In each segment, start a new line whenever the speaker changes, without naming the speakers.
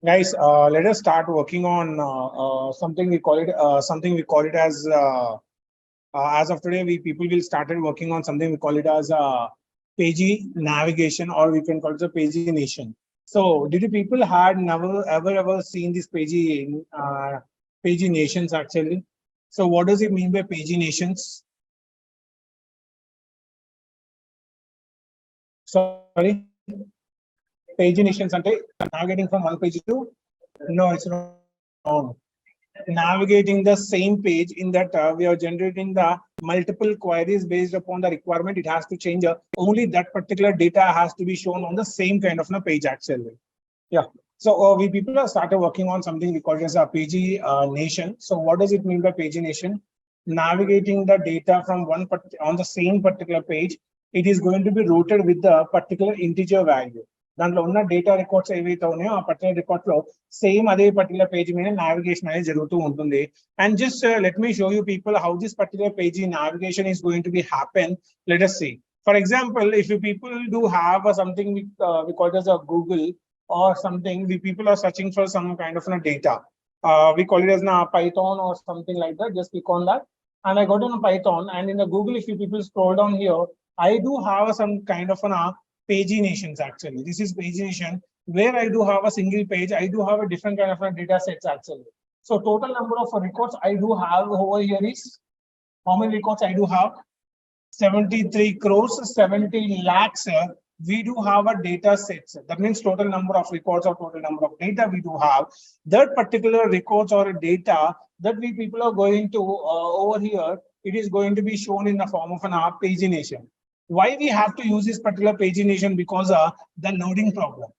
Guys, let us start working on something we call it as of today. We people will started working on something we call it as page navigation, or we can call it a pagination. So, did you people had never ever seen this paginations actually? So, what does it mean by paginations? Sorry, paginations ante navigating from one page to no, it's wrong. Navigating the same page in that we are generating the multiple queries based upon the requirement. It has to change only that particular data has to be shown on the same kind of a page actually. Yeah. So we people are started working on something we call it as a pagination. So what does it mean by pagination? Navigating the data from on the same particular page, it is going to be routed with the particular integer value. దాంట్లో ఉన్న data records ఏవైతే ఉన్నాయో ఆ particular record లో same అదే particular page మీద navigation అనేది జరుగుతూ ఉంటుంది. And just let me show you people how this particular page navigation is going to be happen. Let us see. For example, if you people do have something we call it as a Google or something, we people are searching for some kind of data. We call it as Python or something like that. Just click on that, and I got on Python. And in the Google, if you people scroll down here, I do have some kind of paginations actually. This is pagination where I do have a single page. I do have a different kind of data sets actually. So total number of records I do have over here is, how many records I do have? 73 crores, 70 lakhs. We do have a data sets. That means total number of records or total number of data we do have. That particular records or data that we people are going to over here, it is going to be shown in the form of an pagination. Why we have to use this particular pagination? Because the loading problem.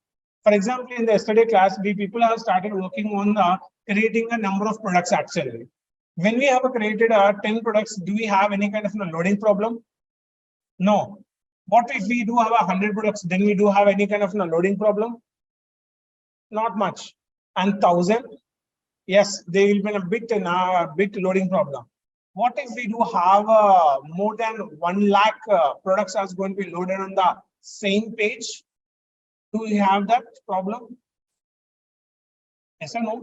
For example, in the yesterday class, we people have started working on creating a number of products actually. When we have created 10 products, do we have any kind of loading problem? No. What if we do have 100 products? Then we do have any kind of loading problem? Not much. And 1,000? Yes, they will be a bit loading problem. What if we do have more than 1 lakh products are going to be loaded on the same page? Do we have that problem? Yes or no?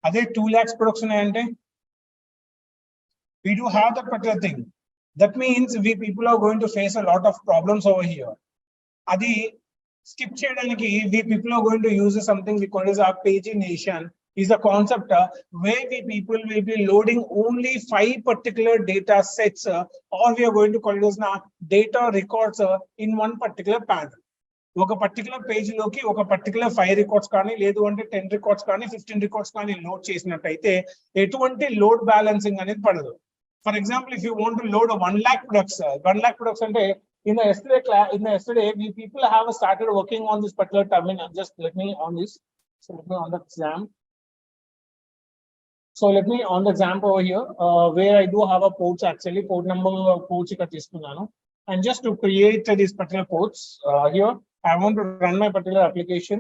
Are there 2 lakhs products in ante? We do have that particular thing. That means we people are going to face a lot of problems over here. Adi skip cheyadaniki we people are going to use something we call as a pagination. Is a concept where we people will be loading only 5 particular data sets, or we are going to call it as data records in one particular panel. ఒక particular page లోకి ఒక particular 5 records కానీ లేదు అంటే 10 records కానీ 15 records కానీ load చేసినట్టయితే ఎటువంటి లోడ్ బ్యాలెన్సింగ్ అనేది పడదు. For example, if you want to load 1 lakh products, 1 lakh products ante in the yesterday we people have started working on this particular terminal. Just let me on this. So let me on the exam. So let me on the example over here where I do have a ports actually, port number ports ikkada tiskunnanu. And just to create this particular ports here, I want to run my particular application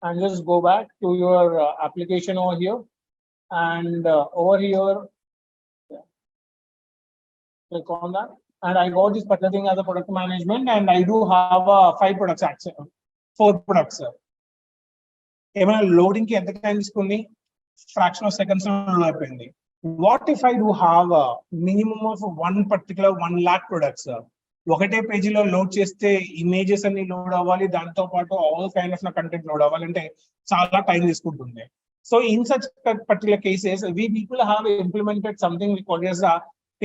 and just go back to your application over here. And over here, click on that. And I got this particular thing as a product management, and I do have 5 products actually, 4 products. Even loading ki enta time istundi? Fraction of seconds lo ayipindi. What if I do have a minimum of one particular 1 lakh products? ఒకటే పేజీలో load చేస్తే images అన్ని load అవ్వాలి, దాంతో పాటు all kind of content load అవ్వాలంటే చాలా time తీసుకుంటుంది. So in such particular cases we people have implemented something we call as a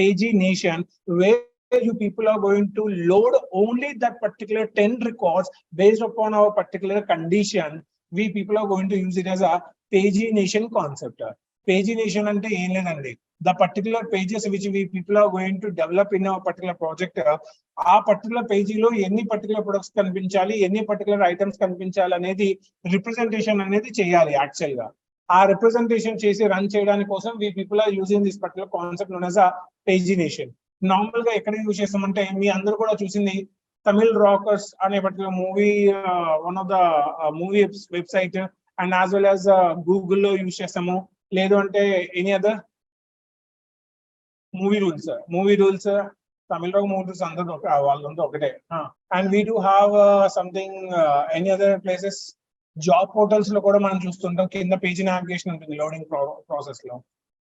pagination, where you people are going to load only that particular 10 records based upon our particular condition. We people are going to use it as a pagination concept. Pagination ante em ledandi, the particular pages which we people are going to develop in our particular project, ఆ particular పేజీలో ఎన్ని particular products కనిపించాలి, ఎన్ని particular items కనిపించాలి అనేది representation అనేది చేయాలి actual గా. ఆ రిప్రజెంటేషన్ చేసి రన్ చేయడానికి కోసం we people are using this particular concept known as a pagination. Normal గా ఎక్కడ యూజ్ చేస్తామంటే మీ అందరూ కూడా చూసింది తమిళ్ రాకర్స్ అనే particular movie, one of the movie website, and as well as గూగుల్లో యూజ్ చేస్తాము. లేదు అంటే any other movie rules Tamil movies అందరూ వాళ్ళంతా ఒకటే. And we do have something any other places job portals లో కూడా మనం చూస్తుంటాం కింద పేజీ నావిగేషన్ ఉంటుంది లోడింగ్ ప్రాసెస్ లో.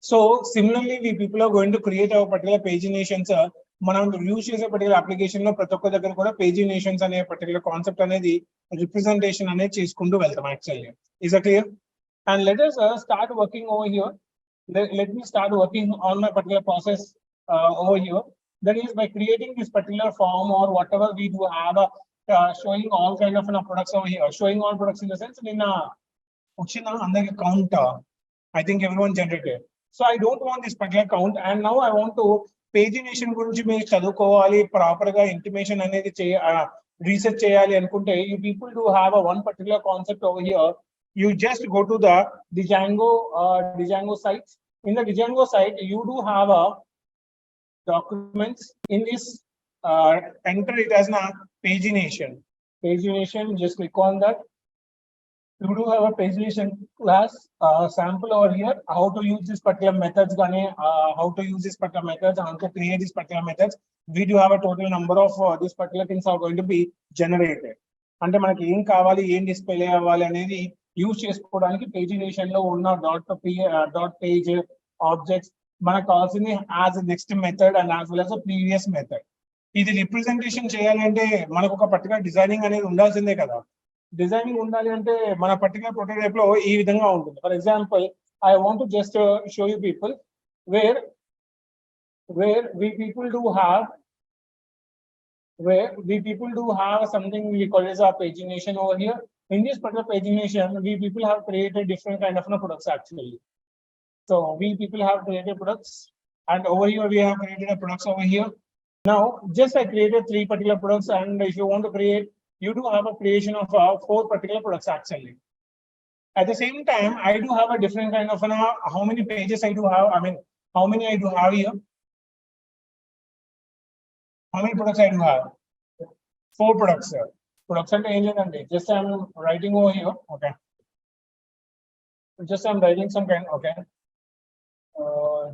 So similarly we people are going to create our particular paginations. మనం యూజ్ చేసే పర్టికులర్ అప్లికేషన్ లో ప్రతి ఒక్క దగ్గర కూడా పేజినేషన్స్ అనే పర్టికులర్ కాన్సెప్ట్ అనేది రిప్రజెంటేషన్ అనేది చేసుకుంటూ వెళ్తాం actually. Is a clear? And let us start working over here. Let me start working on my particular process over here. That is by creating this particular form or whatever we do have showing all kind of products over here. Showing all products in the sense in under count. I think everyone generated. So I don't want this particular count, and now I want to pagination గురించి మీరు చదువుకోవాలి proper గా intimation అనేది research చేయాలి అనుకుంటే you people do have a one particular concept over here. You just go to the Django site. In the Django site, you do have a documents. In this, enter it as a pagination. Pagination, just click on that. You do have a pagination class sample over here. How to use this particular methods, how to use this particular methods, how to create this particular methods. We do have a total number of these particular things are going to be generated. అంటే మనకి ఏం కావాలి ఏం display అవ్వాలి అనేది use చేసుకోవడానికి pagination లో ఉన్న డాట్ పేజ్ ఆబ్జెక్ట్స్ మనకు కావాల్సింది as next method and as well as previous method. ఇది రిప్రజెంటేషన్ చేయాలంటే మనకు ఒక పర్టికులర్ డిజైనింగ్ అనేది ఉండాల్సిందే కదా. డిజైనింగ్ ఉండాలి అంటే మన పర్టికులర్ ప్రోటోటైప్ లో ఈ విధంగా ఉంటుంది. For example I want to just show you people where we people do have something we call as a pagination over here. In this particular pagination, we people have created different kind of products actually. So we people have created products, and over here we have created a products over here. Now just I created 3 particular products, and if you want to create, you do have a creation of 4 particular products actually. At the same time, I do have a different kind of how many pages I do have. I mean, how many I do have here? How many products I do have? 4 products, sir. Products and engine and just I'm writing over here. Okay. Just I'm writing some kind. Okay.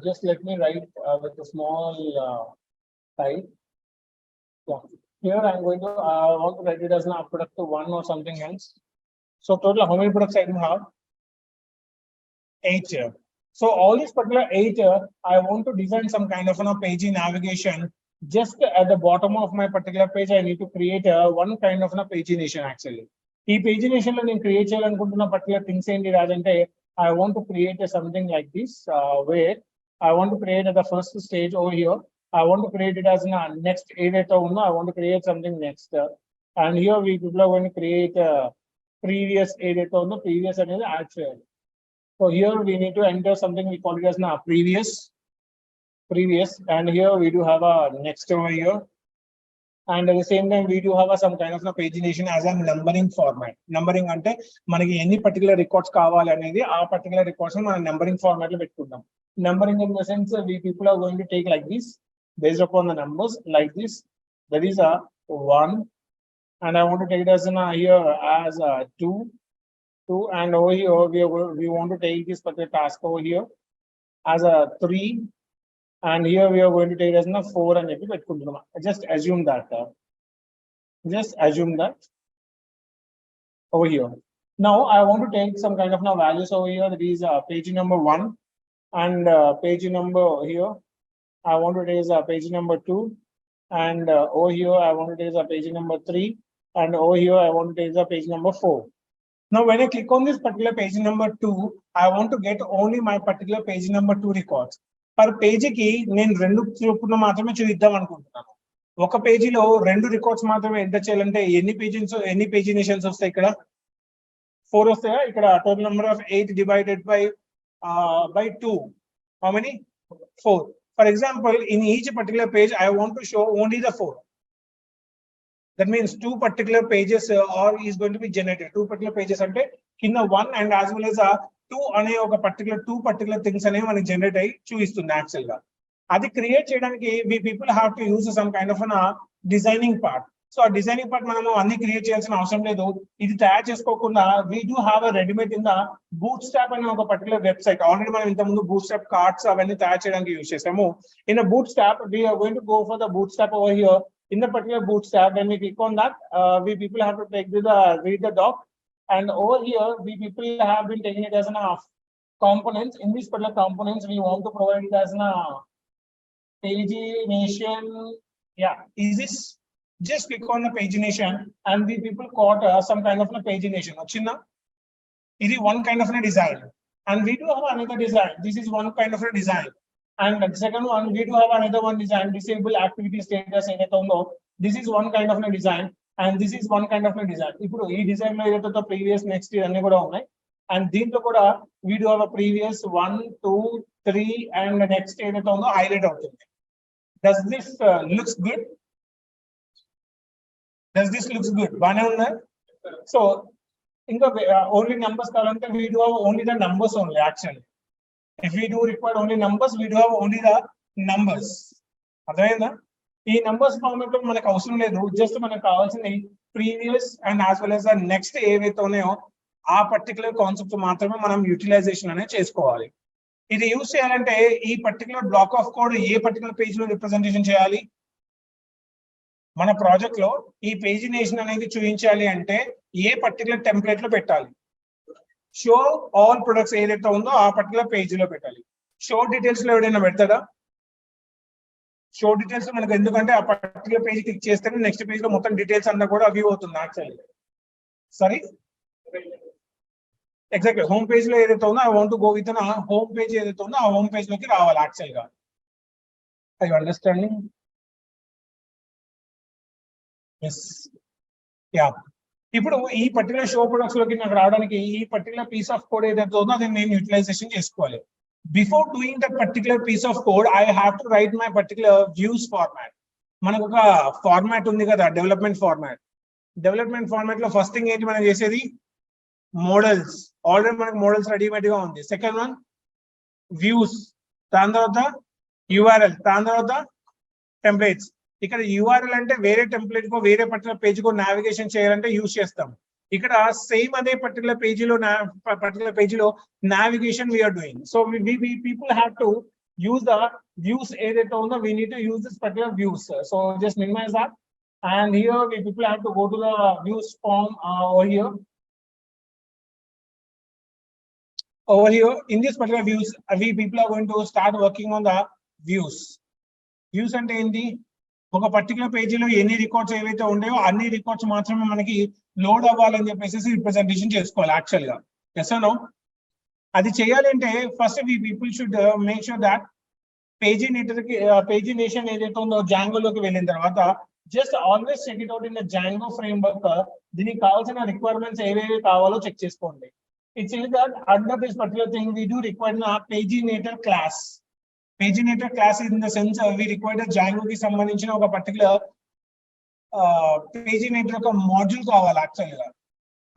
Just let me write with a small type. Yeah. Here I'm going to want to write it as a product to 1 or something else. So total how many products I do have? 8 here. So all these particular 8 here, I want to design some kind of page navigation. Just at the bottom of my particular page, I need to create one kind of pagination actually. ఈ pagination లో నేను create చేయాలనుకుంటున్న particular things ఏంటి రాదంటే I want to create something like this where I want to create at the first stage over here. I want to create it as next ఏదైతే ఉందో I want to create something next. And here we people are going to create previous ఏదైతే ఉందో previous అనేది add చేయాలి. So here we need to enter something we call it as previous, and here we do have a next over here, and at the same time we do have some kind of pagination as a numbering format. Numbering ante manaki any particular records kavali anedi aa particular records ni mana numbering format lo pettukunnam. Numbering in the sense we people are going to take like this based upon the numbers like this. That is a 1, and I want to take it as here as a 2, and over here we want to take this particular task over here as a 3, and here we are going to take as 4 and just assume that over here. Now I want to take some kind of values over here. That is page number 1, and page number here I want to take page number 2, and over here I want to take page number 3, and over here I want to take page number 4. Now when I click on this particular page number 2, I want to get only my particular page number 2 records. Per పేజీకి నేను 2 చొప్పున మాత్రమే చూద్దాం అనుకుంటున్నాను. ఒక పేజీలో 2 records మాత్రమే enter చేయాలంటే ఎన్ని పేజినేషన్స్ వస్తాయి? ఇక్కడ 4 వస్తాయా? ఇక్కడ total number of 8 divided by 2. How many? 4. For example, in each particular page I want to show only the 4. That means 2 particular pages is going to be generated. 2 particular pages ante kinda 1 and as well as 2 అనే ఒక two particular things అనేవి మనకి generate అయ్యి చూపిస్తుంది actual గా. అది create చేయడానికి we people have to use some kind of designing part. So ఆ డిజైనింగ్ పార్ట్ మనము అన్ని క్రియేట్ చేయాల్సిన అవసరం లేదు. ఇది తయారు చేసుకోకుండా we do have a ready-made in the Bootstrap అనే ఒక పర్టికులర్ వెబ్సైట్. ఆల్రెడీ మనం ఇంతకుముందు Bootstrap కార్డ్స్ అవన్నీ తయారు చేయడానికి యూజ్ చేసాము. In a Bootstrap we are going to go for the Bootstrap over here. In the particular Bootstrap, when we click on that, we people have to take read the doc, And over here, we people have been taking it as an components. In these particular components, we want to provide it as a pagination. Yeah, is this? Just click on the pagination, and we people caught some kind of a pagination. Achina, it is one kind of a design, and we do have another design. This is one kind of a design, and the second one we do have another one design. Disable activity status. This is one kind of a design, and this is one kind of a design. ఇప్పుడు ఈ design లో ఏదైతే the previous next అన్ని కూడా ఉన్నాయి, and దీంట్లో కూడా we do have a previous 1 2 3 and the next ఏదైతే ఉందో highlight అవుతుంది. Does this looks good? Does this looks good? బానే ఉందా? So ఇంకా only numbers కావాలంటే we do have only the numbers only actually. If we do require only numbers, we do have only the numbers. అర్థమైందా? ఈ numbers format లో మనకు అవసరం లేదు. జస్ట్ మనకు కావాల్సింది previous and as well as the next ఏవైతే ఉన్నాయో ఆ పర్టికులర్ కాన్సెప్ట్ మాత్రమే మనం యూటిలైజేషన్ అనేది చేసుకోవాలి. ఇది యూజ్ చేయాలంటే ఈ particular black of code A particular page లో రిప్రజెంటేషన్ చేయాలి? మన ప్రాజెక్ట్ లో ఈ పేజినేషన్ అనేది చూపించాలి అంటే ఏ పర్టికులర్ టెంప్లెట్ లో పెట్టాలి? షో ఆల్ ప్రొడక్ట్స్ ఏదైతే ఉందో ఆ పర్టికులర్ పేజ్ లో పెట్టాలి. షో డీటెయిల్స్ లో ఎవరైనా పెడతారా? షో డీటెయిల్స్ మనకు ఎందుకంటే ఆ పర్టికులర్ పేజ్ క్లిక్ చేస్తేనే నెక్స్ట్ పేజ్ లో మొత్తం డీటెయిల్స్ అంతా కూడా వ్యూ అవుతుంది actually. Sorry, exactly home page లో ఏదైతే ఉందో I want to go with home page ఏదైతే ఉందో ఆ హోమ్ పేజ్ లోకి రావాలి యాక్చువల్ గా. I understanding? Yes, yeah. ఇప్పుడు ఈ పర్టికులర్ షో ప్రొడక్ట్స్ లోకి నాకు రావడానికి ఈ పర్టికులర్ పీస్ ఆఫ్ కోడ్ ఏదైతే ఉందో అది నేను యూటిలైజేషన్ చేసుకోవాలి. Before doing that particular piece of code I have to write my particular views format. మనకు ఒక ఫార్మాట్ ఉంది కదా, డెవలప్మెంట్ ఫార్మాట్. డెవలప్మెంట్ ఫార్మాట్ లో ఫస్ట్ థింగ్ ఏంటి మనం చేసేది? మోడల్స్. ఆల్రెడీ మనకు మోడల్స్ రెడీమేడ్ గా ఉంది. సెకండ్ వన్ వ్యూస్, దాని తర్వాత యూఆర్ఎల్, దాని తర్వాత టెంప్లెట్స్. ఇక్కడ యూఆర్ఎల్ అంటే వేరే టెంప్లెట్ కో వేరే పర్టికులర్ పేజ్ కో నావిగేషన్ చేయాలంటే యూజ్ చేస్తాం. ఇక్కడ సేమ్ అదే పర్టికులర్ పేజీలో navigation we are doing. So people have to use the views ఏదైతే ఉందో we need to use this particular views. So just minimize that, and here we people have to go to the views form over here. Over here in this particular views we people are going to start working on the views. Views అంటే ఏంటి? ఒక particular పేజీలో ఎన్ని records ఏవైతే ఉన్నాయో అన్ని records మాత్రమే మనకి లోడ్ అవ్వాలని చెప్పేసి రిప్రజెంటేషన్ చేసుకోవాలి యాక్చువల్ గా. Yes no? అది చేయాలంటే first we people should make sure that pagination ఏదైతే ఉందో జాంగోలోకి వెళ్ళిన తర్వాత just always check it out in the Django framework. దీనికి కావాల్సిన రిక్వైర్మెంట్స్ ఏవేవి కావాలో చెక్ చేసుకోండి. It's in that under this particular thing we do require paginator class. Paginator class in the sense we require Django కి సంబంధించిన ఒక particular పేజినేటర్ ఒక module కావాలి యాక్చువల్ గా.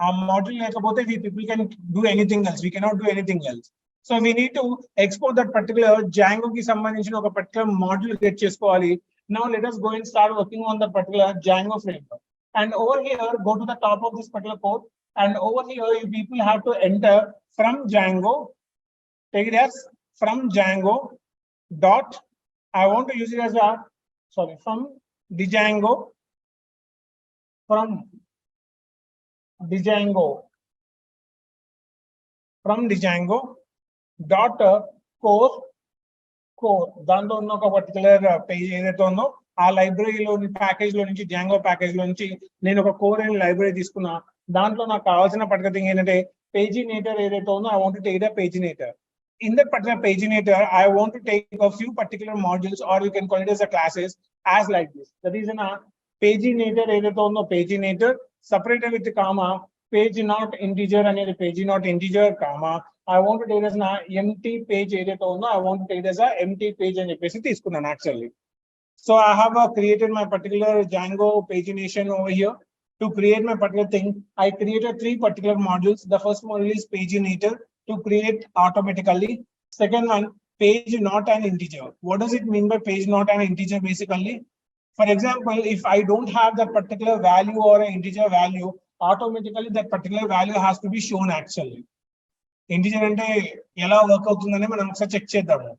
ఆ మాడ్యూల్ లేకపోతే we people can do anything else. We cannot do anything else. So we need to export that particular Django కి సంబంధించిన ఒక particular module get చేసుకోవాలి. Now let us go and start working on the particular Django framework. And over here, go to the top of this particular code. And over here, you people have to enter from Django. Take it as from Django dot. I want to use it as a from the Django from Django dot core దాంట్లో ఉన్న ఒక particular page ఏదైతే ఉందో ఆ లైబ్రరీలోని package లో నుంచి Django package లో నుంచి నేను ఒక కోర్ అండ్ లైబ్రరీ తీసుకున్నా. దాంట్లో నాకు కావాల్సిన పర్టికులర్ థింగ్ ఏంటంటే పేజినేటర్ ఏదైతే ఉందో I want to take the paginator. In that particular paginator, I want to take a few particular modules, or you can call it as a classes, as like this. That is in a paginator ఏదైతే ఉందో paginator separated with comma, page not integer అనేది page not integer comma. I want to take as an empty page ఏదైతే ఉందో I want to take as a empty page అని చెప్పేసి తీసుకున్నాను actually. So I have created my particular Django pagination over here. To create my particular thing, I created 3 particular modules. The first module is paginator to create automatically. Second one, page not an integer. What does it mean by page not an integer basically? For example, if I don't have that particular value or an integer value, automatically that particular value has to be shown actually. Integer అంటే ఎలా work అవుతుందని మనం ఒకసారి check చేద్దాము.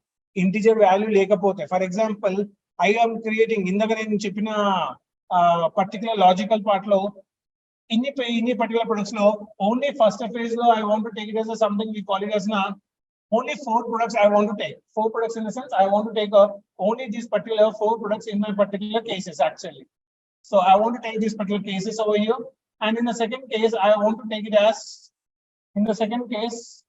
Integer value లేకపోతే for example I am creating ఇందాక నేను చెప్పిన పర్టికులర్ లాజికల్ పార్ట్ లో in the particular products now, only first phase I want to take it as a something we call it as now. Only 4 products I want to take. 4 products in the sense I want to take only these particular 4 products in my particular cases actually. So I want to take these particular cases over here. And in the second case, I want to take it as, in the second case,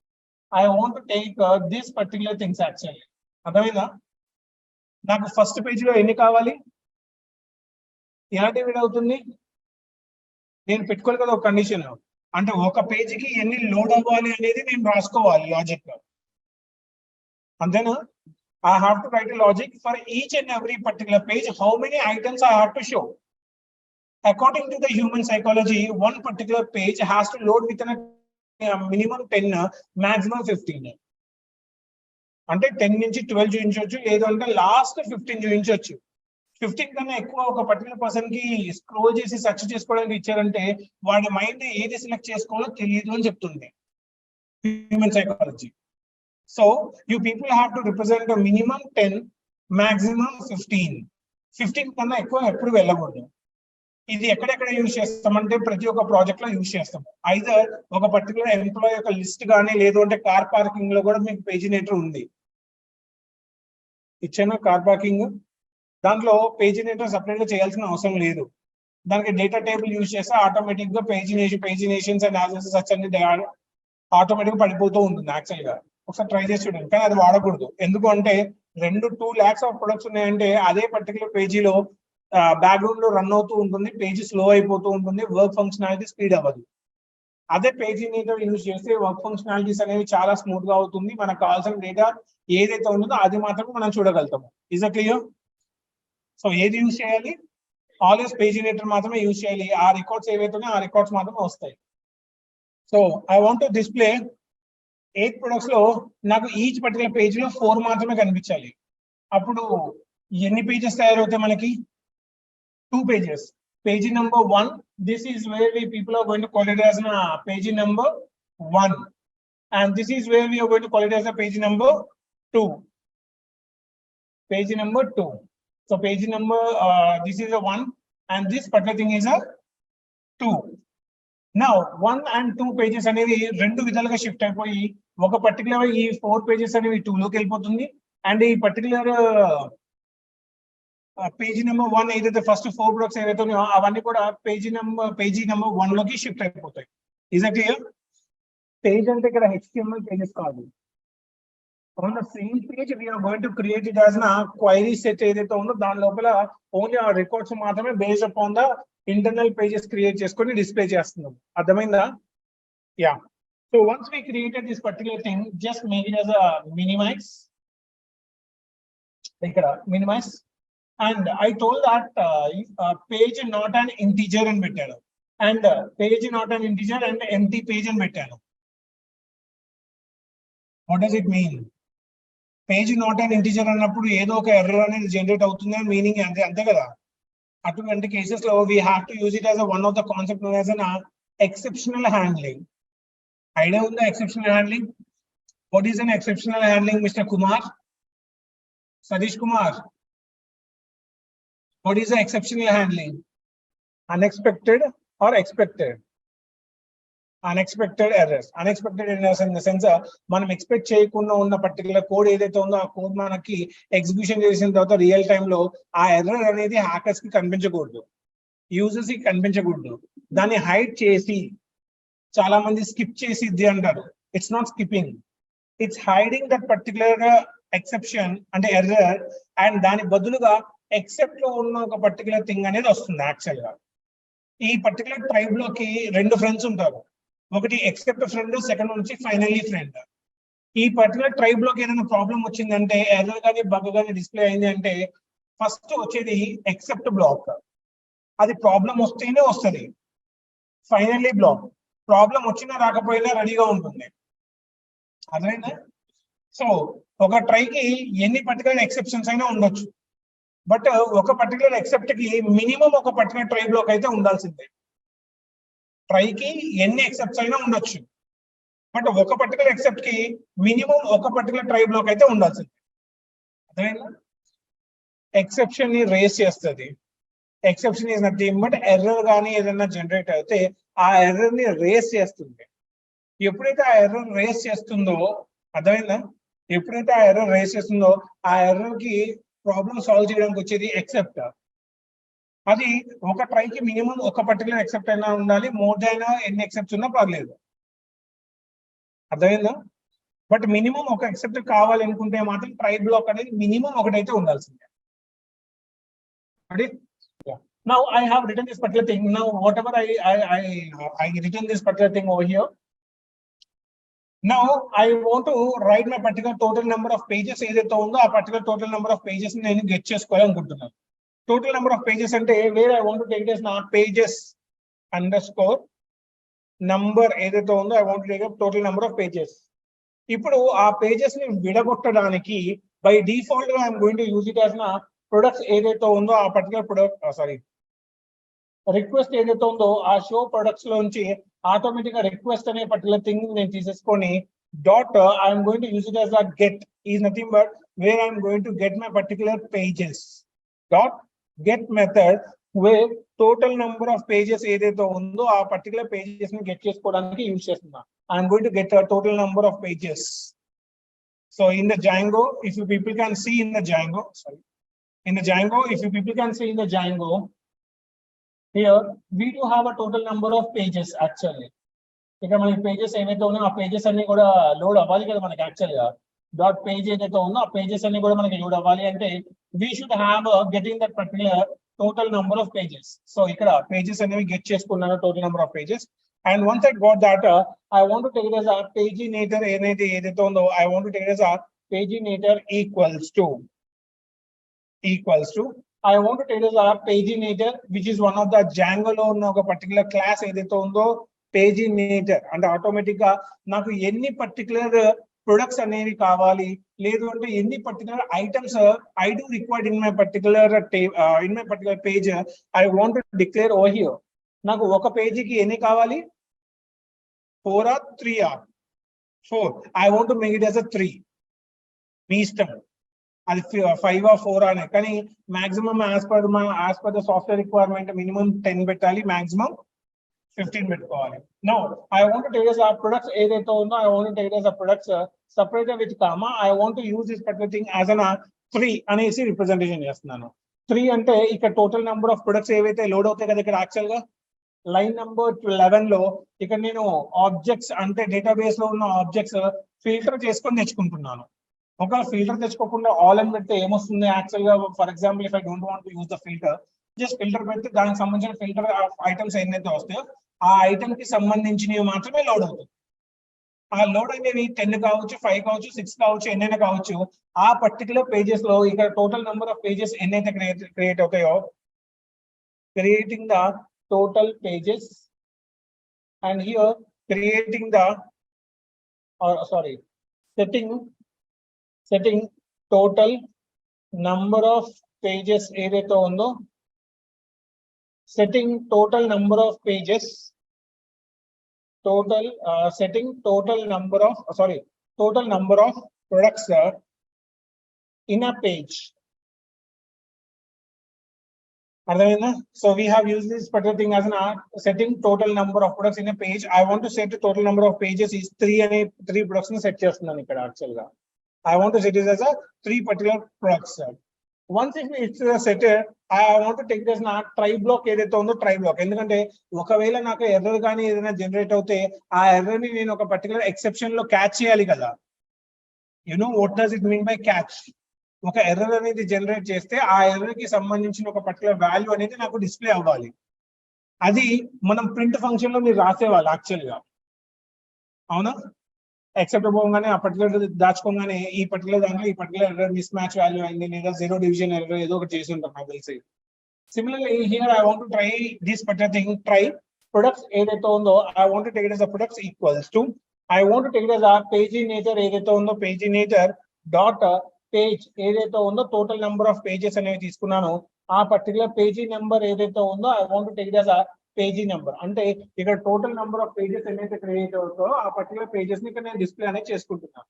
I want to take this particular things actually. Adavina, నాకు first page లో ఎన్ని కావాలి? ఎలా divide అవుతుంది? నేను పెట్టుకోవాలి కదా ఒక కండిషన్. అంటే ఒక పేజీకి ఎన్ని లోడ్ అవ్వాలి అనేది నేను రాసుకోవాలి లాజిక్. అంతేనా? I have to write a logic for each and every particular page, how many items I have to show. According to the human psychology, one particular page has to load within a minimum 10, maximum 15. అంటే 10 నుంచి 12 చూపించవచ్చు, లేదంటే last 15 చూపించవచ్చు. 15 కన్నా ఎక్కువ ఒక particular person కి scroll చేసి సెర్చ్ చేసుకోవడానికి ఇచ్చారంటే వాడి మైండ్ ఏది సెలెక్ట్ చేసుకోవాలో తెలియదు అని చెప్తుంది human psychology. So you people have to represent minimum 10, maximum 15. 15 కన్నా ఎక్కువ ఎప్పుడు వెళ్ళకూడదు. ఇది ఎక్కడెక్కడ యూజ్ చేస్తామంటే ప్రతి ఒక్క ప్రాజెక్ట్ లో యూజ్ చేస్తాం. ఐదర్ ఒక పర్టికులర్ ఎంప్లాయ్ యొక్క లిస్ట్ కానీ, లేదు అంటే కార్ పార్కింగ్ లో కూడా మీకు పేజినేటర్ ఉంది. ఇచ్చాను కార్ పార్కింగ్, దాంట్లో పేజినేటర్ సపరేట్ గా చేయాల్సిన అవసరం లేదు. దానికి డేటా టేబుల్ యూజ్ చేస్తే ఆటోమేటిక్ గా పేజినేషన్స్ అండ్ యాక్సెస్ అన్ని ఆటోమేటిక్ గా పడిపోతూ ఉంటుంది. యాక్చువల్ గా ఒకసారి ట్రై చేసి చూడండి, కానీ అది వాడకూడదు. ఎందుకు అంటే 2 lakhs ఆఫ్ ప్రొడక్ట్స్ ఉన్నాయంటే అదే పర్టికులర్ పేజీలో బ్యాక్గ్రౌండ్ లో రన్ అవుతూ ఉంటుంది, పేజీ స్లో అయిపోతూ ఉంటుంది, వర్క్ ఫంక్షనాలిటీ స్పీడ్ అవ్వదు. అదే పేజినేటర్ యూజ్ చేస్తే వర్క్ ఫంక్షనాలిటీస్ అనేవి చాలా స్మూత్ గా అవుతుంది. మనకు కావాల్సిన డేటా ఏదైతే ఉంటుందో అది మాత్రమే మనం చూడగలుగుతాము. Is it clear? సో ఏది యూజ్ చేయాలి? ఆల్వేస్ పేజినేటర్ మాత్రమే యూజ్ చేయాలి. ఆ రికార్డ్స్ ఏవైతే ఉన్నాయో ఆ రికార్డ్స్ మాత్రమే వస్తాయి. So I want to display 8 products లో నాకు ఈచ్ పర్టికులర్ పేజ్ లో 4 మాత్రమే కనిపించాలి. అప్పుడు ఎన్ని పేజెస్ తయారవుతాయి మనకి? 2 pages. Page number 1, this is where we people are going to call it as page number 1, and this is where we are going to call it as a page number 2. Page number 2. So page number this is a 1 and this particular thing is a 2. Now 1 and 2 pages అనేవి రెండు విధాలుగా shift అయిపోయి ఒక particular ఈ 4 pages అనేవి 2 లోకి వెళ్ళిపోతుంది. And ఈ పర్టికులర్ పేజీ నెంబర్ 1 ఏదైతే ఫస్ట్ 4 ప్రొడక్ట్స్ ఏవైతే ఉన్నాయో అవన్నీ కూడా పేజీ నెంబర్ 1 లోకి షిఫ్ట్ అయిపోతాయి. Is it clear? పేజ్ అంటే ఇక్కడ HTML పేజెస్ కాదు. On the same page we are going to create it as na query set ఏదైతే ఉందో దాని లోపల ఓన్లీ ఆ రికార్డ్స్ మాత్రమే based upon the internal pages create చేసుకొని డిస్ప్లే చేస్తున్నాం. అర్థమైందా? Yeah. So once we created this particular thing, just make it as a minimize. ఇక్కడ minimize. And I told that page not an integer and పెట్టాను, and page not an integer and empty page and పెట్టాను. What does it mean? Page not an integer అన్నప్పుడు ఏదో ఒక error అనేది generate అవుతుంది అని meaning అంతే కదా. అటువంటి కేసెస్ లో we have to use it as a one of the concept known as an exceptional handling. Idea ఉందా exceptional handling? What is an exceptional handling, Mr. Kumar? Sadish Kumar? What is the exceptional handling? Unexpected or expected? Unexpected errors. Unexpected errors in the sense మనం expect చేయకుండా ఉన్న particular code ఏదైతే ఉందో ఆ code మనకి execution చేసిన తర్వాత real time లో ఆ ఎర్రర్ అనేది హ్యాకర్స్ కి కనిపించకూడదు, యూజర్స్ కి కనిపించకూడదు. దాన్ని హైడ్ చేసి చాలా మంది స్కిప్ చేసిద్ది అంటారు. It's not skipping, it's hiding that particular exception అంటే ఎర్రర్, అండ్ దాని బదులుగా ఎక్సెప్ట్ లో ఉన్న ఒక పర్టికులర్ థింగ్ అనేది వస్తుంది. యాక్చువల్ గా ఈ పర్టికులర్ ట్రైబ్ లోకి 2 ఫ్రెండ్స్ ఉంటారు. ఒకటి ఎక్సెప్ట్ ఫ్రెండ్, సెకండ్ నుంచి ఫైనల్లీ ఫ్రెండ్. ఈ పర్టికులర్ ట్రైబ్ లోకి ఏదైనా ప్రాబ్లం వచ్చిందంటే, ఎర్రర్ కానీ బగ్ కానీ డిస్ప్లే అయింది అంటే ఫస్ట్ వచ్చేది ఎక్సెప్ట్ బ్లాక్. అది ప్రాబ్లం వస్తేనే వస్తుంది. ఫైనల్లీ బ్లాక్ ప్రాబ్లం వచ్చినా రాకపోయినా రెడీగా ఉంటుంది. అర్థమైందా? సో ఒక ట్రైకి ఎన్ని పర్టికులర్ ఎక్సెప్షన్స్ అయినా ఉండొచ్చు, బట్ ఒక పర్టికులర్ ఎక్సెప్ట్ కి మినిమం ఒక పర్టికులర్ ట్రై బ్లాక్ అయితే ఉండాల్సిందే. ట్రైకి ఎన్ని ఎక్సెప్ట్స్ అయినా ఉండొచ్చు, బట్ ఒక పర్టికులర్ ఎక్సెప్ట్ కి మినిమం ఒక పర్టికులర్ ట్రై బ్లాక్ అయితే ఉండాల్సిందే. అర్థమైందా? ఎక్సెప్షన్ ని రేస్ చేస్తుంది, exception is nothing but error కానీ ఏదైనా జనరేట్ అయితే ఆ ఎర్రర్ ని రేస్ చేస్తుంది. ఎప్పుడైతే ఆ ఎర్రర్ రేస్ చేస్తుందో, అర్థమైందా? ఎప్పుడైతే ఆ ఎర్రర్ రేస్ చేస్తుందో ఆ ఎర్రర్ కి ప్రాబ్లమ్ సాల్వ్ చేయడానికి వచ్చేది ఎక్సెప్ట్. అది ఒక ట్రైకి మినిమం ఒక పర్టికులర్ ఎక్సెప్ట్ అయినా ఉండాలి, మోర్ దాన్ ఎన్ని ఎక్సెప్ట్స్ ఉన్నా పర్లేదు. అర్థమైందా? బట్ మినిమం ఒక ఎక్సెప్ట్ కావాలనుకుంటే మాత్రం ట్రై బ్లాక్ అనేది మినిమం ఒకటైతే ఉండాల్సిందే. Now I have written this particular thing. Now whatever I written this particular thing over here. Now I want to write my particular total number of pages ఏదైతే ఉందో ఆ particular total number of pages ని నేను get చేసుకోవాలనుకుంటున్నాను. Total number of pages అంటే where I want to take it as not pages underscore number ఏదైతే ఉందో I want to take up total number of pages. ఇప్పుడు ఆ పేజెస్ ని విడగొట్టడానికి బై డిఫాల్ట్ గా I'm going to use it as నా products ఏదైతే ఉందో ఆ పర్టికులర్ ప్రొడక్ట్ రిక్వెస్ట్ ఏదైతే ఉందో ఆ షో ప్రొడక్ట్స్ లోంచి ఆటోమేటిక్ గా రిక్వెస్ట్ అనే పర్టికులర్ థింగ్ నేను తీసేసుకొని dot I'm going to use it as dot get is nothing but where I'm going to get my particular pages. Dot get method where total number of pages ఏదైతే ఉందో ఆ particular pages ని get చేసుకోవడానికి use చేస్తున్నా. I'm going to get a total number of pages. So in the Django, if you people can see in the Django, if you people can see in the Django, here we do have a total number of pages actually. ఇక్కడ మనకి pages ఏవైతే ఉన్నాయో ఆ pages అన్ని కూడా load అవ్వాలి కదా మనకి యాక్చువల్ గా. డాట్ పేజ్ ఏదైతే ఉందో ఆ పేజెస్ అన్ని కూడా మనకి లోడ్ అవ్వాలి అంటే we should have getting that particular total number of pages. So ఇక్కడ పేజెస్ అనేవి గెట్ చేసుకున్నాను total number of pages. And once I got that, I want to take it as a paginator. I want to take it as a paginator equals to. I want to take it as a paginator, which is one of the Django lo unna oka particular class edaithe undo paginator. And automatic ga naku any particular products అనేవి కావాలి లేదు అంటే ఎన్ని particular items I do required in my particular page, I want to declare over here. నాకు ఒక పేజీకి ఎన్ని కావాలి? 4 or 3 or 4. I want to make it as a 3. మీ ఇష్టం అది 5 or 4 అనే, కానీ maximum as per the software requirement minimum 10 పెట్టాలి, మాక్సిమం 15 పెట్టుకోవాలి. Now I want to take as our products ఏదైతే ఉందో I want to take it as a products separated with comma. I want to use this particular thing as an 3 అనేసి representation చేస్తున్నాను. 3 అంటే ఇక్కడ total number of products ఏవైతే load అవుతాయి కదా ఇక్కడ యాక్చువల్ గా లైన్ నెంబర్ 11 లో ఇక్కడ నేను ఆబ్జెక్ట్స్ అంటే డేటాబేస్ లో ఉన్న ఆబ్జెక్ట్స్ ఫిల్టర్ చేసుకొని తెచ్చుకుంటున్నాను. ఒకవేళ ఫిల్టర్ తెచ్చుకోకుండా ఆల్ అని పెడితే ఏమొస్తుంది యాక్చువల్ గా? For example if I don't want to use the filter, just filter పెడితే దానికి సంబంధించిన ఫిల్టర్ ఐటమ్స్ ఏదైతే వస్తాయో ఆ ఐటమ్ కి సంబంధించినవి మాత్రమే లోడ్ అవుతుంది. ఆ లోడ్ అనేవి 10 కావచ్చు, 5 కావచ్చు, 6 కావచ్చు, ఎన్నైనా కావచ్చు. ఆ పర్టికులర్ పేజెస్ లో ఇక్కడ టోటల్ నెంబర్ ఆఫ్ పేజెస్ ఎన్నైతే క్రియేట్ అవుతాయో creating the total pages, and here creating the setting total number of pages ఏదైతే ఉందో setting total number of pages, setting total number of products in a page. So we have used this particular thing as an setting total number of products in a page. I want to set the total number of pages is 3 and 3 products ni set chestunnanu ikkada actually ga. I want to set it as a 3 particular products. Once it's set, I want to take this na try block edaithe undo try block. Endukante okavela naaku error gaani edaina generate avute aa error ni nenu oka particular exception lo catch cheyali kada. You know what does it mean by catch? ఒక error అనేది generate చేస్తే ఆ error కి సంబంధించిన ఒక particular value అనేది నాకు display అవ్వాలి. అది మనం ప్రింట్ ఫంక్షన్ లో మీరు రాసేవాళ్ళు యాక్చువల్ గా, అవునా? ఎక్సెప్ట్ పోగానే ఆ పర్టికులర్ దాచుకోగానే ఈ పర్టికులర్ దాంట్లో ఈ particular error miss match value అయింది లేదా 0 డివిజన్ ఎర్రర్ ఏదో ఒకటి చేసి ఉంటాం నాకు తెలిసి. Similarly here I want to try this particular thing. Try products ఏదైతే ఉందో I want to take it as a products equals to. I want to take it as a paginator ఏదైతే ఉందో paginator డాట్ పేజ్ ఏదైతే ఉందో total number of pages అనేవి తీసుకున్నాను. ఆ particular page number ఏదైతే ఉందో I want to take it as a page number. అంటే ఇక్కడ టోటల్ నెంబర్ ఆఫ్ పేజెస్ ఏదైతే క్రియేట్ అవుతాయో ఆ పర్టికులర్ పేజెస్ ని ఇక్కడ నేను డిస్ప్లే అనేది చేసుకుంటున్నాను.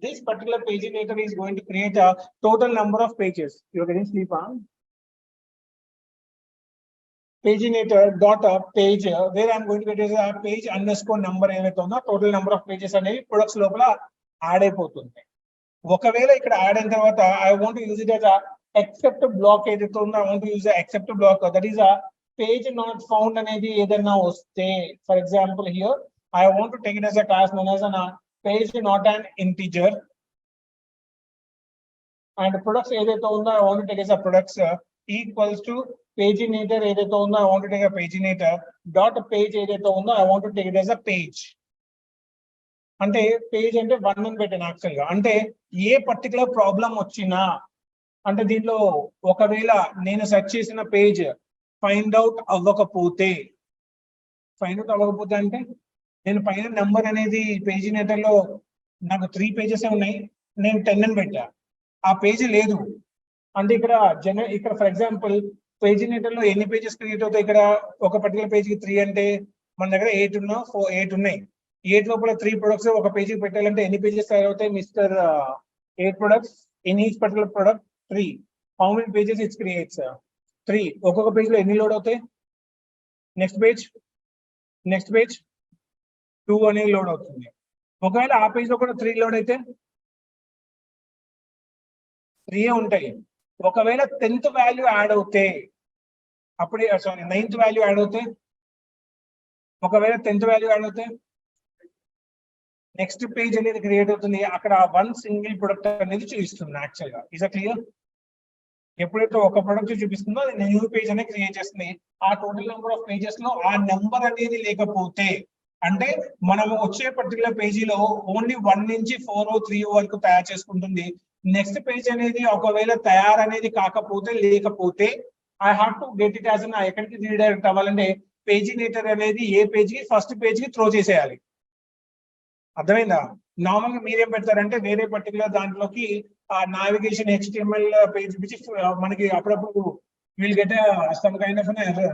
This particular paginator is going to create a total number of pages. You are getting sleep on? paginator dot a page where I'm going to get is a page underscore number ఏదైతే ఉందో total number of pages అనేవి products లోపల add అయిపోతుంది. ఒకవేళ ఇక్కడ add అయిన తర్వాత I want to use it as a except block ఏదైతే ఉందో I want to use a except block that is a page not found అనేది ఏదైనా వస్తే for example here I want to take it as a class known as a page not an integer and products ఏదైతే ఉందో I want to take as a products equals to paginator ఏదైతే ఉందో I want to take a paginator dot page ఏదైతే ఉందో I want to take it as a page. అంటే page అంటే 1 అని పెట్టాను యాక్చువల్ గా. అంటే ఏ పర్టికులర్ ప్రాబ్లం వచ్చినా అంటే దీంట్లో ఒకవేళ నేను సెర్చ్ చేసిన పేజ్ ఫైండ్ అవుట్ అవ్వకపోతే అంటే నేను పైన నెంబర్ అనేది పేజినేటర్ లో నాకు 3 పేజెస్ ఉన్నాయి, నేను 10 అని పెట్టా, ఆ పేజీ లేదు అంటే ఇక్కడ ఫర్ ఎగ్జాంపుల్ పేజినేటర్ లో ఎన్ని పేజెస్ క్రియేట్ అవుతాయి, ఇక్కడ ఒక పర్టికులర్ పేజ్ కి 3 అంటే మన దగ్గర 8 ఉన్నాయి. 8 లోపల 3 ప్రొడక్ట్స్ ఒక పేజీ పెట్టాలంటే ఎన్ని పేజెస్ తయారవుతాయి mister 8 products in each particular product 3. How many pages it's creates 3. ఒక్కొక్క పేజ్ లో ఎన్ని లోడ్ అవుతాయి, నెక్స్ట్ పేజ్ 2 అనేది లోడ్ అవుతుంది. ఒకవేళ ఆ పేజ్ లో కూడా 3 లోడ్ అయితే 3 ఉంటాయి. ఒకవేళ 10th వాల్యూ యాడ్ అవుతే అప్పుడే సారీ 9th వాల్యూ యాడ్ అవుతే ఒకవేళ 10th వాల్యూ యాడ్ అవుతే నెక్స్ట్ పేజ్ అనేది క్రియేట్ అవుతుంది. అక్కడ 1 సింగిల్ ప్రొడక్ట్ అనేది చూపిస్తుంది యాక్చువల్ గా. Is clear? ఎప్పుడైతే ఒక ప్రొడక్ట్ చూపిస్తుందో అది న్యూ పేజ్ అనేది క్రియేట్ చేస్తుంది. ఆ టోటల్ నెంబర్ ఆఫ్ పేజెస్ లో ఆ నెంబర్ అనేది లేకపోతే అంటే మనం వచ్చే పర్టికులర్ పేజీలో ఓన్లీ 1 నుంచి 4 3 వరకు తయారు చేసుకుంటుంది. నెక్స్ట్ పేజ్ అనేది ఒకవేళ తయారు అనేది లేకపోతే I have to get it as ఎక్కడికి రీడైరెక్ట్ అవ్వాలంటే పేజినేటర్ అనేది ఏ పేజ్ కి ఫస్ట్ పేజ్ కి త్రో చేసేయాలి. అర్థమైందా? నార్మల్ గా మీరేం పెడతారంటే వేరే పర్టికులర్ దాంట్లోకి ఆ నావిగేషన్ HTML పేజ్ మనకి అప్పుడప్పుడు we'll get some kind of error,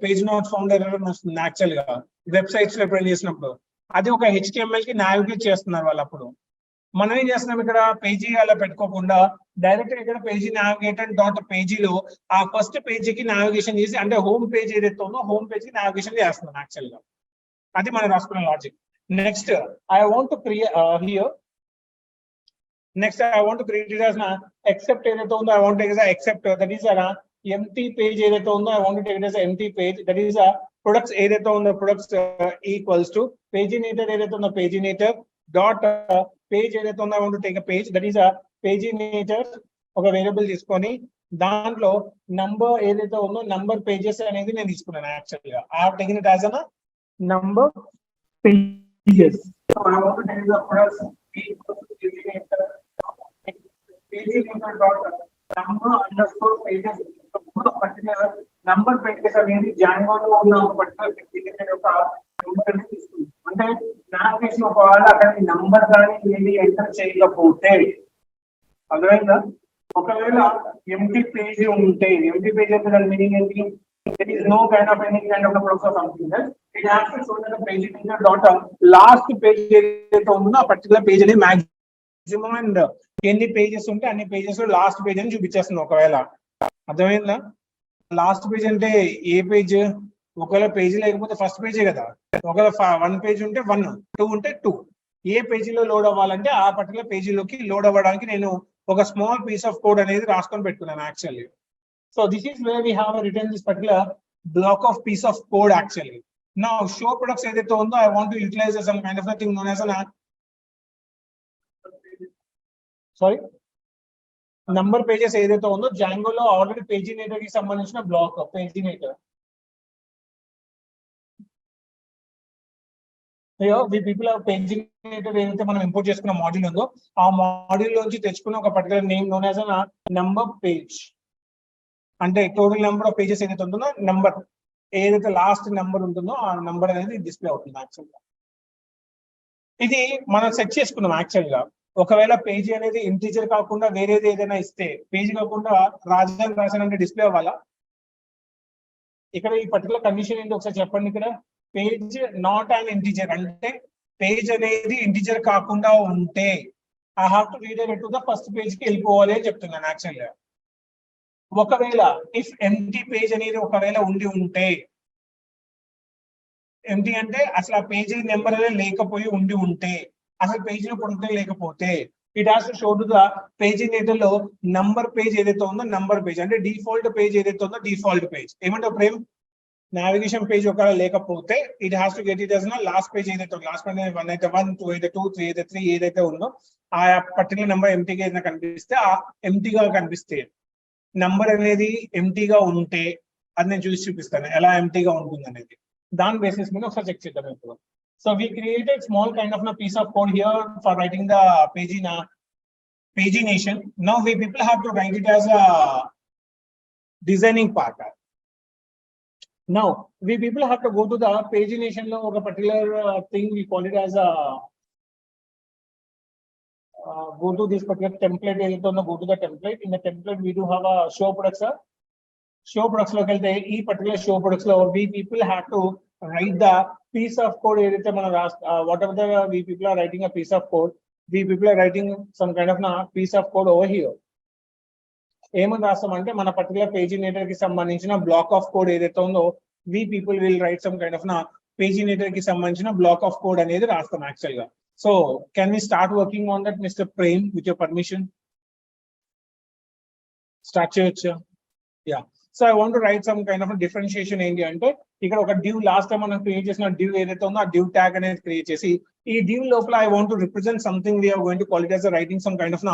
page not found error వస్తుంది యాక్చువల్ గా వెబ్సైట్స్ లో ఎప్పుడు చేసినప్పుడు. అది ఒక HTML కి నావిగేట్ చేస్తున్నారు వాళ్ళు. అప్పుడు మనం ఏం చేస్తున్నాం, ఇక్కడ పేజీ అలా పెట్టుకోకుండా డైరెక్ట్ గా ఇక్కడ పేజీ నావిగేటర్ డాట్ పేజీలో ఆ ఫస్ట్ పేజీకి నావిగేషన్ చేసి అంటే హోమ్ పేజ్ ఏదైతే ఉందో హోమ్ పేజ్ కి నావిగేషన్ చేస్తున్నాం యాక్చువల్ గా. అది మనం రాసుకున్న logic. Next, I want to create here. Next, I want to create it as an except ఏదైతే ఉందో I want to take as a except that is an empty page ఏదైతే ఉందో I want to take it as an empty page that is a products ఏదైతే ఉందో products equals to paginator ఏదైతే ఉందో paginator dot page ఏదైతే ఉందో I want to take a page that is a paginator ఒక variable తీసుకొని దాంట్లో number ఏదైతే ఉందో నంబర్ పేజెస్ అనేది నేను తీసుకున్నాను యాక్చువల్ గా. I have taken it as a number pages. So I want to tell you the products paginator dot number underscore pages. So particular number pages అనేది Django లో ఉన్న ఒక పర్టికులర్ paginator యొక్క number ని తీసుకుంది. అంటే నావిగేషన్ ఒకవేళ అక్కడ నంబర్ కానీ ఏది ఎంటర్ చేయకపోతే అర్థమైందా? ఒకవేళ ఎంటీ పేజ్ ఉంటే ఎంటీ పేజ్ అంటే దాని మీనింగ్ ఏంటి? There is no kind of any kind of a process or something else. It has to show that the paginator dot last page ఏదైతే ఉందో ఆ పర్టికులర్ పేజ్ అనేది మాక్సిమం అండ్ ఎన్ని pages ఉంటే అన్ని పేజెస్ లో లాస్ట్ పేజ్ అని చూపించేస్తుంది. ఒకవేళ అర్థమైందా? లాస్ట్ పేజ్ అంటే ఏ పేజ్? ఒకవేళ పేజీ లేకపోతే ఫస్ట్ పేజే కదా. ఒకవేళ 1 పేజ్ ఉంటే 1, 2 ఉంటే 2. ఏ పేజీలో లోడ్ అవ్వాలంటే ఆ పర్టికులర్ పేజీలోకి లోడ్ అవ్వడానికి నేను ఒక స్మాల్ పీస్ ఆఫ్ కోడ్ అనేది రాసుకొని పెట్టుకున్నాను actually. So this is where we have written this particular block of piece of code actually. Now show products ఏదైతే ఉందో I want to utilize some kind of a thing known as an number pages ఏదైతే ఉందో Django లో already paginator కి సంబంధించిన black paginator. We people have paginator ఏదైతే మనం import చేసుకున్న మాడ్యూల్ ఉందో ఆ మాడ్యూల్ నుంచి తెచ్చుకున్న ఒక particular name known as a number page. అంటే టోటల్ నెంబర్ ఆఫ్ పేజెస్ ఏదైతే ఉంటుందో నెంబర్ ఏదైతే లాస్ట్ నెంబర్ ఉంటుందో ఆ నెంబర్ అనేది డిస్ప్లే అవుతుంది యాక్చువల్ గా. ఇది మనం సెట్ చేసుకున్నాం యాక్చువల్ గా. ఒకవేళ పేజీ అనేది ఇంటీజర్ కాకుండా వేరేది ఏదైనా ఇస్తే పేజీ కాకుండా రాసానంటే డిస్ప్లే అవ్వాలా? ఇక్కడ ఈ పర్టికులర్ కండిషన్ ఏంటి ఒకసారి చెప్పండి. ఇక్కడ పేజ్ నాట్ అండ్ ఇంటీజర్ అంటే పేజ్ అనేది ఇంటీజర్ కాకుండా ఉంటే I have to redirect to the first page కి వెళ్ళిపోవాలి అని చెప్తున్నాను యాక్చువల్ గా. ఒకవేళ ఇఫ్ ఎంటీ పేజ్ అనేది ఒకవేళ ఉండి ఉంటే, ఎంటీ అంటే అసలు ఆ పేజీ నెంబర్ అనేది లేకపోయి ఉండి ఉంటే, అసలు పేజీలో పొందడం లేకపోతే, it has to show to the paginator లో నంబర్ పేజ్ ఏదైతే ఉందో నంబర్ పేజ్ అంటే డిఫాల్ట్ పేజ్ ఏదైతే ఉందో డిఫాల్ట్ పేజ్. ఏమంటావు ప్రేమ్? నావిగేషన్ పేజ్ ఒకవేళ లేకపోతే it has to get it as last page ఏదైతే లాస్ట్ పేజ్ 1 అయితే 1 2 అయితే 2 3 అయితే 3 ఏదైతే ఉందో ఆ పర్టికులర్ నెంబర్ ఎంటీగా ఏదైనా కనిపిస్తే ఆ ఎంటీగా కనిపిస్తే, నంబర్ అనేది ఎంటీగా ఉంటే అది నేను చూసి చూపిస్తాను ఎలా ఎంటీగా ఉంటుంది అనేది. దాని బేసిస్ మీద ఒకసారి చెక్ చేద్దాం ఇప్పుడు. So we created small kind of piece of code here for writing the pagination. Now we people have to write it as a designing part. Now we people have to go to the pagination lo oka particular thing we call it as a go to this particular template edito go to the template. In the template we do have a show products. Show products lo kelte ee particular show products lo we people have to write the piece of code edithe mana whatever the we people are writing a piece of code, we people are writing some kind of piece of code over here. ఏమని రాస్తామంటే మన particular పేజినేటర్ కి సంబంధించిన block of code ఏదైతే ఉందో we people will write some kind of paginator కి సంబంధించిన block of code అనేది రాస్తాం యాక్చువల్ గా. So can we start working on that mister Prem with your permission? Start చేయొచ్చు. Yeah. So I want to write some kind of differentiation ఏంటి అంటే ఇక్కడ ఒక డ్యూ లాస్ట్ టైం మనం క్రియేట్ చేసిన డ్యూ ఏదైతే ఉందో ఆ డ్యూ ట్యాగ్ అనేది క్రియేట్ చేసి ఈ డ్యూ లోపల I want to represent something we are going to call it as writing some kind of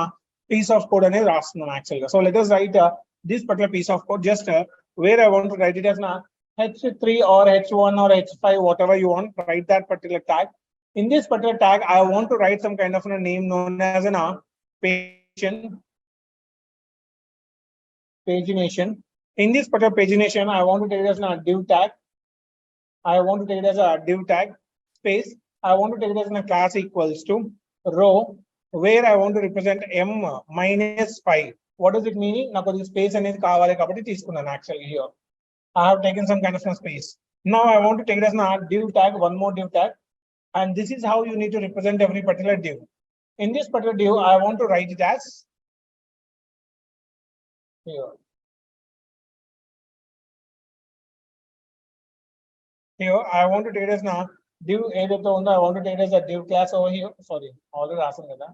piece of code అనేది రాస్తున్నాం యాక్చువల్ గా. So let us write this particular piece of code just where I want to write it as h3 or h1 or h5 whatever you want, write that particular tag. In this particular tag I want to write some kind of a name known as pagination. In this particular pagination I want to take it as a div tag. I want to take it as a div tag space. I want to take it as a class equals to row where I want to represent m minus 5. What does it mean? నాకు అది space అనేది కావాలి కాబట్టి తీసుకున్నాను actually here. I have taken some kind of space. Now I want to take it as a div tag, one more div tag, and this is how you need to represent every particular div. In this particular div I want to write it as here. Here I want to take it as now div ఏదైతే ఉందో I want to take it as a div class over here. Sorry, already రాసాను కదా.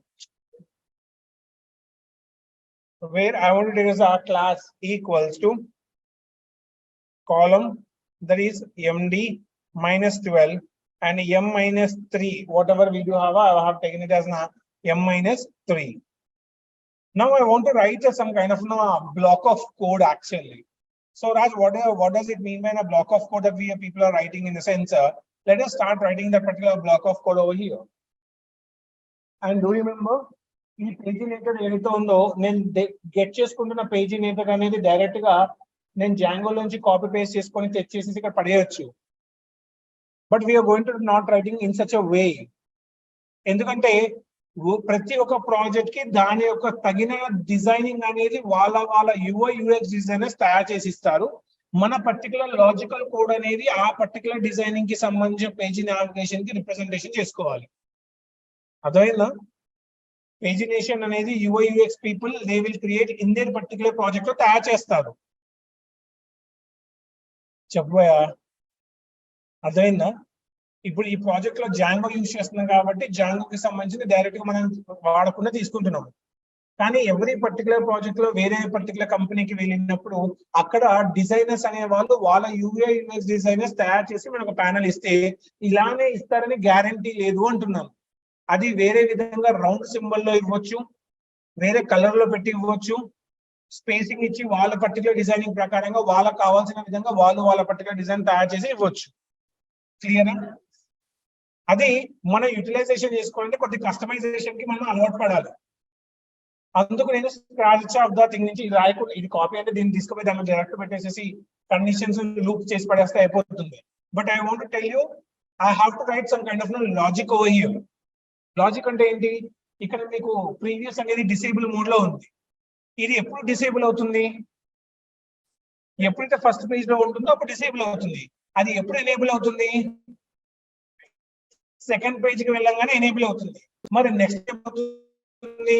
Where I want to take as a class equals to column that is md minus 12 and m minus 3 whatever we do have I have taken it as m minus 3. Now I want to write some kind of block of code actually. So Raj, what does it mean by a block of code that we people are writing? In the sense let us start writing that particular block of code over here. And do you remember ఈ పేజినేటర్ ఏదైతే ఉందో నేను get చేసుకుంటున్న పేజినేటర్ అనేది direct గా నేను Django నుంచి copy paste చేసుకొని తెచ్చేసి ఇక్కడ పడేయచ్చు. But we're going to not writing in such a way. ఎందుకంటే ప్రతి ఒక్క ప్రాజెక్ట్ కి దాని యొక్క తగిన డిజైనింగ్ అనేది వాళ్ళ యుఐ యూఎక్స్ డిజైనర్స్ తయారు చేసి ఇస్తారు. మన పర్టికులర్ లాజికల్ కోడ్ అనేది ఆ పర్టికులర్ డిజైనింగ్ కి సంబంధించిన పేజీ నావిగేషన్ కి రిప్రజెంటేషన్ చేసుకోవాలి. అర్థమైందా? పేజినేషన్ అనేది UI UX people they will create in their particular project లో తయారు చేస్తారు. చెప్పబోయా? అర్థమైందా? ఇప్పుడు ఈ ప్రాజెక్ట్ లో జాంగో యూజ్ చేస్తున్నాం కాబట్టి జాంగోకి సంబంధించి డైరెక్ట్ గా మనం వాడకుండా తీసుకుంటున్నాం. కానీ ఎవరీ పర్టికులర్ ప్రాజెక్ట్ లో వేరే పర్టికులర్ కంపెనీకి వెళ్ళినప్పుడు అక్కడ డిజైనర్స్ అనే వాళ్ళు వాళ్ళ యూఐ యూఎక్స్ డిజైనర్స్ తయారు చేసి మనకు ప్యానల్ ఇస్తే ఇలానే ఇస్తారని గ్యారంటీ లేదు అంటున్నాం. అది వేరే విధంగా రౌండ్ సింబల్ లో ఇవ్వచ్చు, వేరే కలర్ లో పెట్టి ఇవ్వచ్చు, స్పేసింగ్ ఇచ్చి వాళ్ళ పర్టికులర్ డిజైనింగ్ ప్రకారంగా వాళ్ళకి కావాల్సిన విధంగా వాళ్ళ పర్టికులర్ డిజైన్ తయారు చేసి ఇవ్వచ్చు. క్లియర్? అది మనం యూటిలైజేషన్ చేసుకోవాలంటే కొద్ది కస్టమైజేషన్ కి మనం అలవాటు పడాలి. అందుకు నేను స్క్రాచ్ ఆఫ్ ద థింగ్ నుంచి ఇది రాయకుండా ఇది కాపీ అంటే దీన్ని తీసుకుపోయి దాన్ని డైరెక్ట్ పెట్టేసేసి కండిషన్స్ లూప్ చేసి పడేస్తే అయిపోతుంది. But I want to tell you I have to write some kind of logic over here. Logic అంటే ఏంటి? ఇక్కడ మీకు ప్రీవియస్ అనేది డిసేబుల్ మోడ్ లో ఉంది. ఇది ఎప్పుడు డిసేబుల్ అవుతుంది? ఎప్పుడైతే ఫస్ట్ పేజ్ లో ఉంటుందో అప్పుడు డిసేబుల్ అవుతుంది. అది ఎప్పుడు ఎనేబుల్ అవుతుంది? సెకండ్ పేజ్ కి వెళ్ళంగానే ఎనేబుల్ అవుతుంది. మరి నెక్స్ట్ ఏమవుతుంది?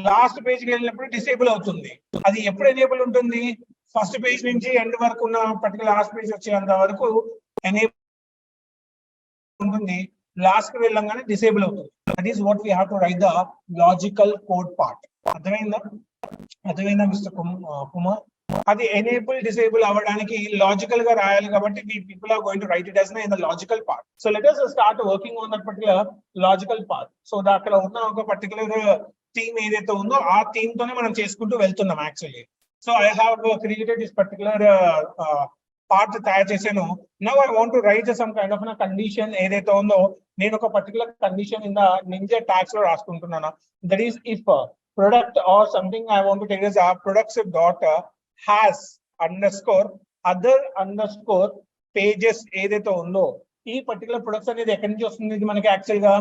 లాస్ట్ పేజ్ కి వెళ్ళినప్పుడు డిసేబుల్ అవుతుంది. అది ఎప్పుడు ఎనేబుల్ ఉంటుంది? ఫస్ట్ పేజ్ నుంచి ఎండ్ వరకు ఉన్న పర్టికులర్ లాస్ట్ పేజ్ వచ్చేంత వరకు ఎనేబుల్ ఉంటుంది. లాస్ట్ కి వెళ్ళంగానే డిసేబుల్ అవుతుంది. That is what we have to write the logical code part. అర్థమైందా మిస్టర్ కుమార్? అది ఎనేబుల్ డిసేబుల్ అవ్వడానికి లాజికల్ గా రాయాలి కాబట్టి people are going to write it as in the logical part. So let us start working on that particular logical part. So అక్కడ ఉన్న ఒక particular theme ఏదైతే ఉందో ఆ థీమ్ తోనే మనం చేసుకుంటూ వెళ్తున్నాం actually. So I have created this particular part తయారు చేశాను. Now I want to write some kind of condition ఏదైతే ఉందో నేను ఒక particular condition in the Jinja tags లో రాసుకుంటున్నాను. That is if product or something I want to take as a products dot has underscore other underscore pages ఏదైతే ఉందో ఈ particular products అనేది ఎక్కడి నుంచి వస్తుంది? ఇది మనకి యాక్చువల్ గా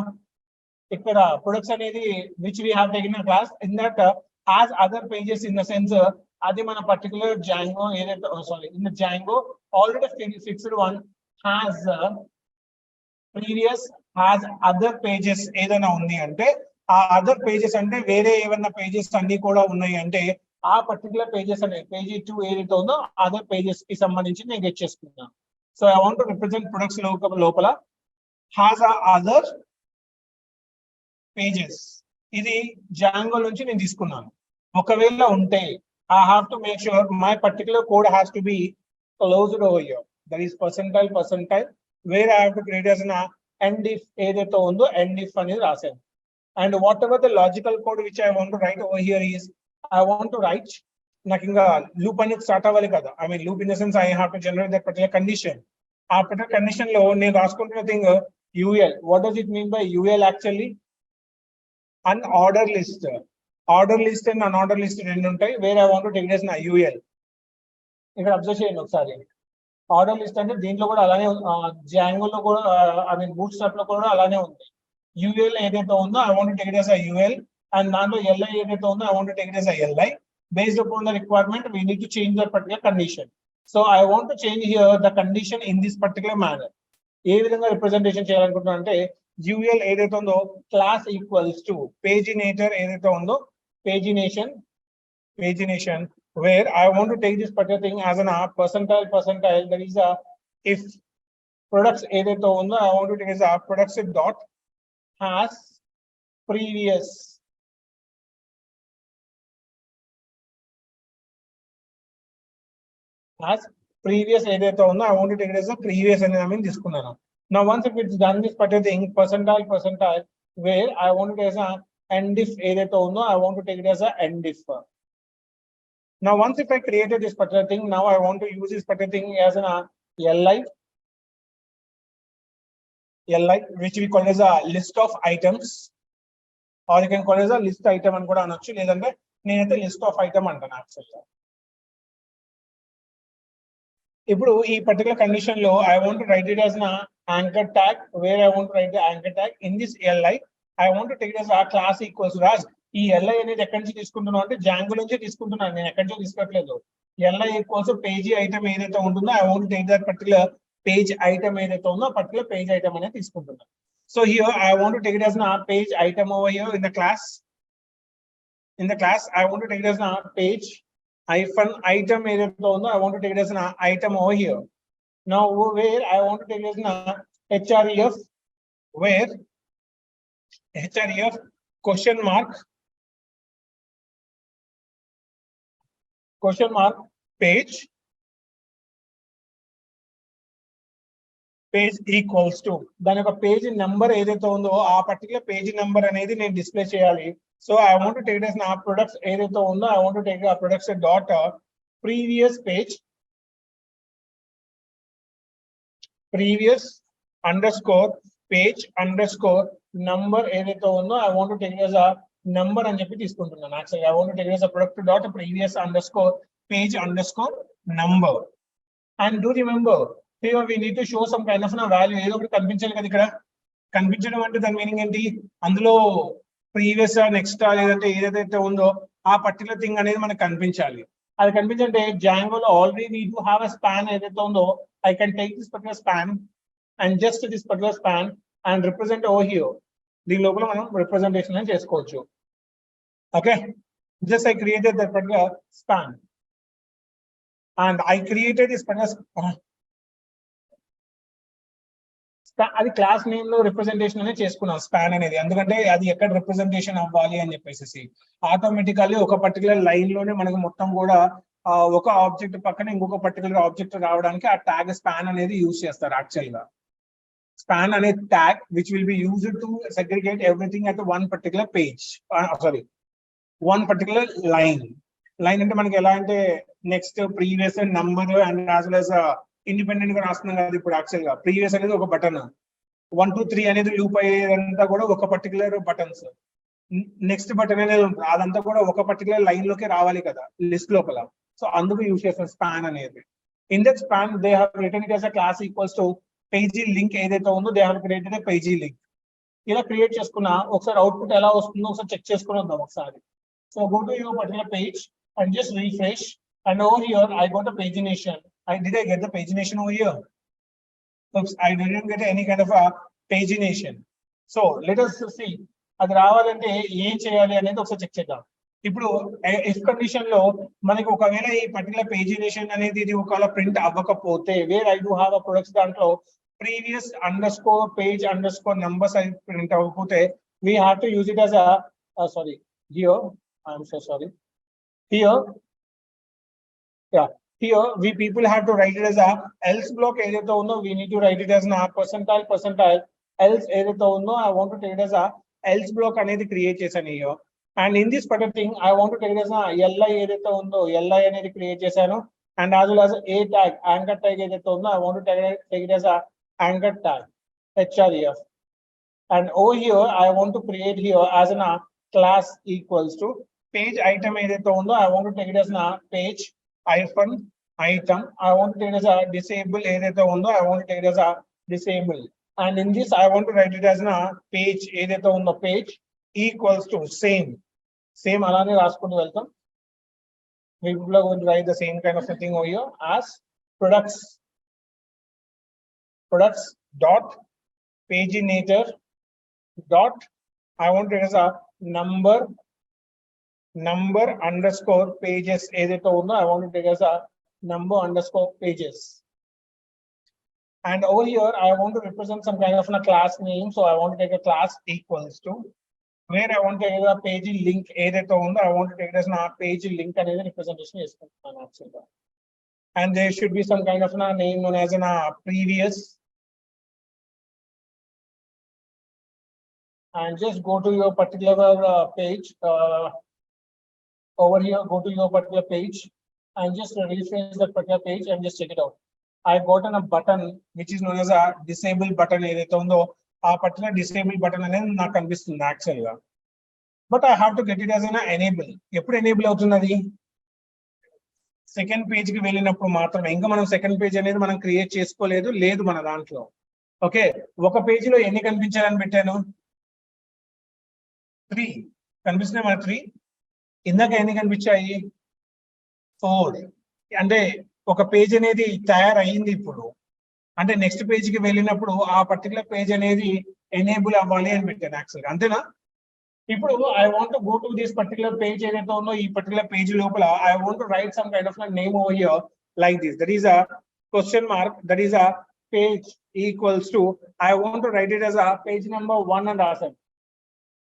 ఇక్కడ ప్రొడక్ట్స్ అనేది which we have taken class in that has other pages in the sense అది మన పర్టికులర్ జాంగో ఏదైతే sorry in the Django already fixed one has previous has other pages ఏదైనా ఉంది అంటే ఆ అదర్ పేజెస్ అంటే వేరే ఏమన్నా పేజెస్ అన్ని కూడా ఉన్నాయి అంటే ఆ పర్టికులర్ పేజెస్ అనే పేజీ 2 ఏదైతే ఉందో అదర్ పేజెస్ కి సంబంధించి నేను గెట్ చేసుకున్నాను. So I want to represent products లోపల హ్యాస్ అదర్ పేజెస్ ఇది జాంగో నుంచి నేను తీసుకున్నాను. ఒకవేళ ఉంటే I have to make sure my particular code has to be closed over here. That is percentile where I have to create as an end if ఏదైతే ఉందో end if అనేది రాశాను. And whatever the logical code which I want to write over here is, I want to write nothing loop అనేది start అవ్వాలి కదా. I mean loop in the sense I have to generate that particular condition. ఆ particular condition లో నేను రాసుకుంటున్న thing UL. What does it mean by UL actually? Unorder list. Order list and unorder list రెండు ఉంటాయి. Where I want to take it as na UL. ఇక్కడ observe చేయండి ఒకసారి. Order list అంటే దీంట్లో కూడా అలానే జాంగోలో కూడా ఐ మీన్ బూట్ స్ట్రాప్ లో కూడా అలానే ఉంది. UL ఏదైతే ఉందో I want to take it as a UL and దాంట్లో LI ఏదైతే ఉందో I want to take it as a LI. Based upon the requirement, we need to change that particular condition. So I want to change here the condition in this particular manner. ఏ విధంగా representation చేయాలనుకుంటున్నా అంటే UL ఏదైతే ఉందో class equals to పేజినేటర్ ఏదైతే ఉందో pagination where I want to take this particular thing as an percentile that is a if products ఏదైతే ఉందో I want to take as a products dot has previous ఏదైతే ఉందో I want to take it as a previous అని నేను తీసుకున్నాను. Now once if it's done this particular thing percentile where I want to take as a end if ఏదైతే ఉందో I want to take it as a end if. Now once if I created this particular thing, now I want to use this particular thing as an LI which we call as a list of items, or you can call as a list item అని కూడా అనొచ్చు, లేదంటే నేనైతే list of item అంటాను యాక్చువల్గా. ఇప్పుడు ఈ particular condition లో I want to write it as an anchor tag where I want to write the anchor tag in this LI. I want to take it as a class equals Raj. ఈ LI అనేది ఎక్కడి నుంచి తీసుకుంటున్నాను అంటే Django నుంచి తీసుకుంటున్నాను, నేను ఎక్కడి నుంచి తీసుకోవట్లేదు. LI ఈక్వల్స్ పేజీ ఐటమ్ ఏదైతే ఉంటుందో I want to take that particular page item ఏదైతే ఉందో particular page item అనేది తీసుకుంటున్నాను. So here I want to take it as a page item over here in the class. I want to take it as a page hyphen item ఏదైతే ఉందో I want to take it as an item over here. Now where I want to take it as a href where href question mark page equals to దాని యొక్క page number ఏదైతే ఉందో ఆ particular page number అనేది నేను display చేయాలి. So I want to take నా products ఏదైతే ఉందో ఐ వాంట్ టు టేక్ ఆ products dot previous underscore page underscore number ఏదైతే ఉందో ఐ వాంట్ టు టేక్ ఆ నంబర్ అని చెప్పి తీసుకుంటున్నాను. Actually I want to take ఆ product dot previous underscore page underscore number. And do remember here we need to show some kind of value. ఏదో ఒకటి కనిపించాలి కదా. ఇక్కడ కనిపించడం అంటే దాని మీనింగ్ ఏంటి? అందులో ప్రీవియస్ నెక్స్ట్ లేదంటే ఏదైతే ఉందో ఆ పర్టికులర్ థింగ్ అనేది మనకు కనిపించాలి. అది కనిపించంటే జాంగోలో already need to have a span ఏదైతే ఉందో I can take this particular span and just this particular span and represent over here. దీని లోపల మనం రిప్రజెంటేషన్ చేసుకోవచ్చు. Okay, just I created that particular span, and I created this particular అది class name లో representation అనేది చేసుకున్నాం span అనేది, ఎందుకంటే అది ఎక్కడ రిప్రజెంటేషన్ అవ్వాలి అని చెప్పేసి ఆటోమేటికల్లీ ఒక పర్టికులర్ లైన్ లోనే మనకు మొత్తం కూడా ఒక ఆబ్జెక్ట్ పక్కన ఇంకొక పర్టికులర్ ఆబ్జెక్ట్ రావడానికి ఆ ట్యాగ్ స్పాన్ అనేది యూజ్ చేస్తారు. యాక్చువల్ గా స్పాన్ అనే tag which will be used to segregate everything at one particular page, sorry one particular line. Line అంటే మనకి ఎలా అంటే next previous number and as well as independent గా రాస్తున్నాం కదా. ఇప్పుడు యాక్చువల్ గా ప్రీవియస్ అనేది ఒక బటన్, 1 2 3 అనేది లూప్ అయ్యేదంతా కూడా ఒక పర్టికులర్ బటన్స్. నెక్స్ట్ బటన్ అనేది ఉంటుంది, అదంతా కూడా ఒక పర్టికులర్ లైన్ లోకి రావాలి కదా లిస్ట్ లోపల. సో అందుకు యూజ్ చేస్తాం స్పాన్ అనేది. In that span they have return it as a class equals to page link ఏదైతే ఉందో they have created a page link. ఇలా క్రియేట్ చేసుకున్న ఒకసారి అవుట్పుట్ ఎలా వస్తుందో ఒకసారి చెక్ చేసుకుని వద్దాం ఒకసారి. So go to your particular page and just refresh, and over here I got a pagination. Did I get the pagination over here? Oops, I didn't get any kind of a pagination. So let us see అది రావాలంటే ఏం చేయాలి అనేది ఒకసారి check చేద్దాం. ఇప్పుడు if condition లో మనకి ఒకవేళ ఈ పర్టికులర్ పేజినేషన్ అనేది ఇది ఒకవేళ ప్రింట్ అవ్వకపోతే, where I do have a products దాంట్లో previous underscore page underscore numbers అది ప్రింట్ అవ్వకపోతే we have to use it as a sorry here I'm so sorry. Here, yeah, here we people have to write it as a else block ఏదైతే ఉందో we need to write it as a percentile else ఏదైతే ఉందో I want to take it as a else block అనేది create చేశాను here. And in this particular thing I want to take it as a li ఏదైతే ఉందో li అనేది create చేశాను, and as well as a tag anchor tag ఏదైతే ఉందో I want to take it as a anchor tag href. And over here I want to create here as a class equals to page item ఏదైతే ఉందో I want to take it as a page hyphen item. I want to take it as a disable ఏదైతే ఉందో I want to take it as a disable. And in this I want to write it as a page ఏదైతే ఉందో page equals to same అలానే రాసుకుంటూ వెళ్తాం. We are going to write the same kind of thing over here as products dot paginator dot I want it as a number underscore pages ఏదైతే ఉందో I want to take as a number underscore pages. And over here I want to represent some kind of a class name, so I want to take a class equals to where I want to take a page link ఏదైతే ఉందో I want to take it as a page link అనేది representation చేసుకుంటున్నాను యాక్చువల్గా. And there should be some kind of a name known as a previous, and just go to your particular page. Over here, go to your particular page and just refresh that particular page and just check it out. I got a button which is known as a disable button ఏదైతే ఉందో ఆ particular disable button అనేది నాకు కనిపిస్తుంది actual గా. But I have to get it as an enable. ఎప్పుడు enable అవుతుంది అది? సెకండ్ పేజ్ కి వెళ్ళినప్పుడు మాత్రమే. ఇంకా మనం సెకండ్ పేజ్ అనేది మనం క్రియేట్ చేసుకోలేదు లేదు మన దాంట్లో. ఓకే, ఒక పేజీలో ఎన్ని కనిపించాలని పెట్టాను? 3 కనిపిస్తున్నాయి మన 3. ఇందాక ఎన్ని కనిపించాయి? 4. అంటే ఒక పేజ్ అనేది తయారయ్యింది. ఇప్పుడు అంటే నెక్స్ట్ పేజ్ కి వెళ్ళినప్పుడు ఆ పర్టికులర్ పేజ్ అనేది ఎనేబుల్ అవ్వాలి అని పెట్టాను యాక్చువల్గా, అంతేనా? ఇప్పుడు I want to go to this particular page ఏదైతే ఉందో ఈ పర్టికులర్ పేజ్ లోపల I want to write some kind of a name over here like this. That is a question mark, that is a page equals to I want to write it as a page number 1 and రాసాను.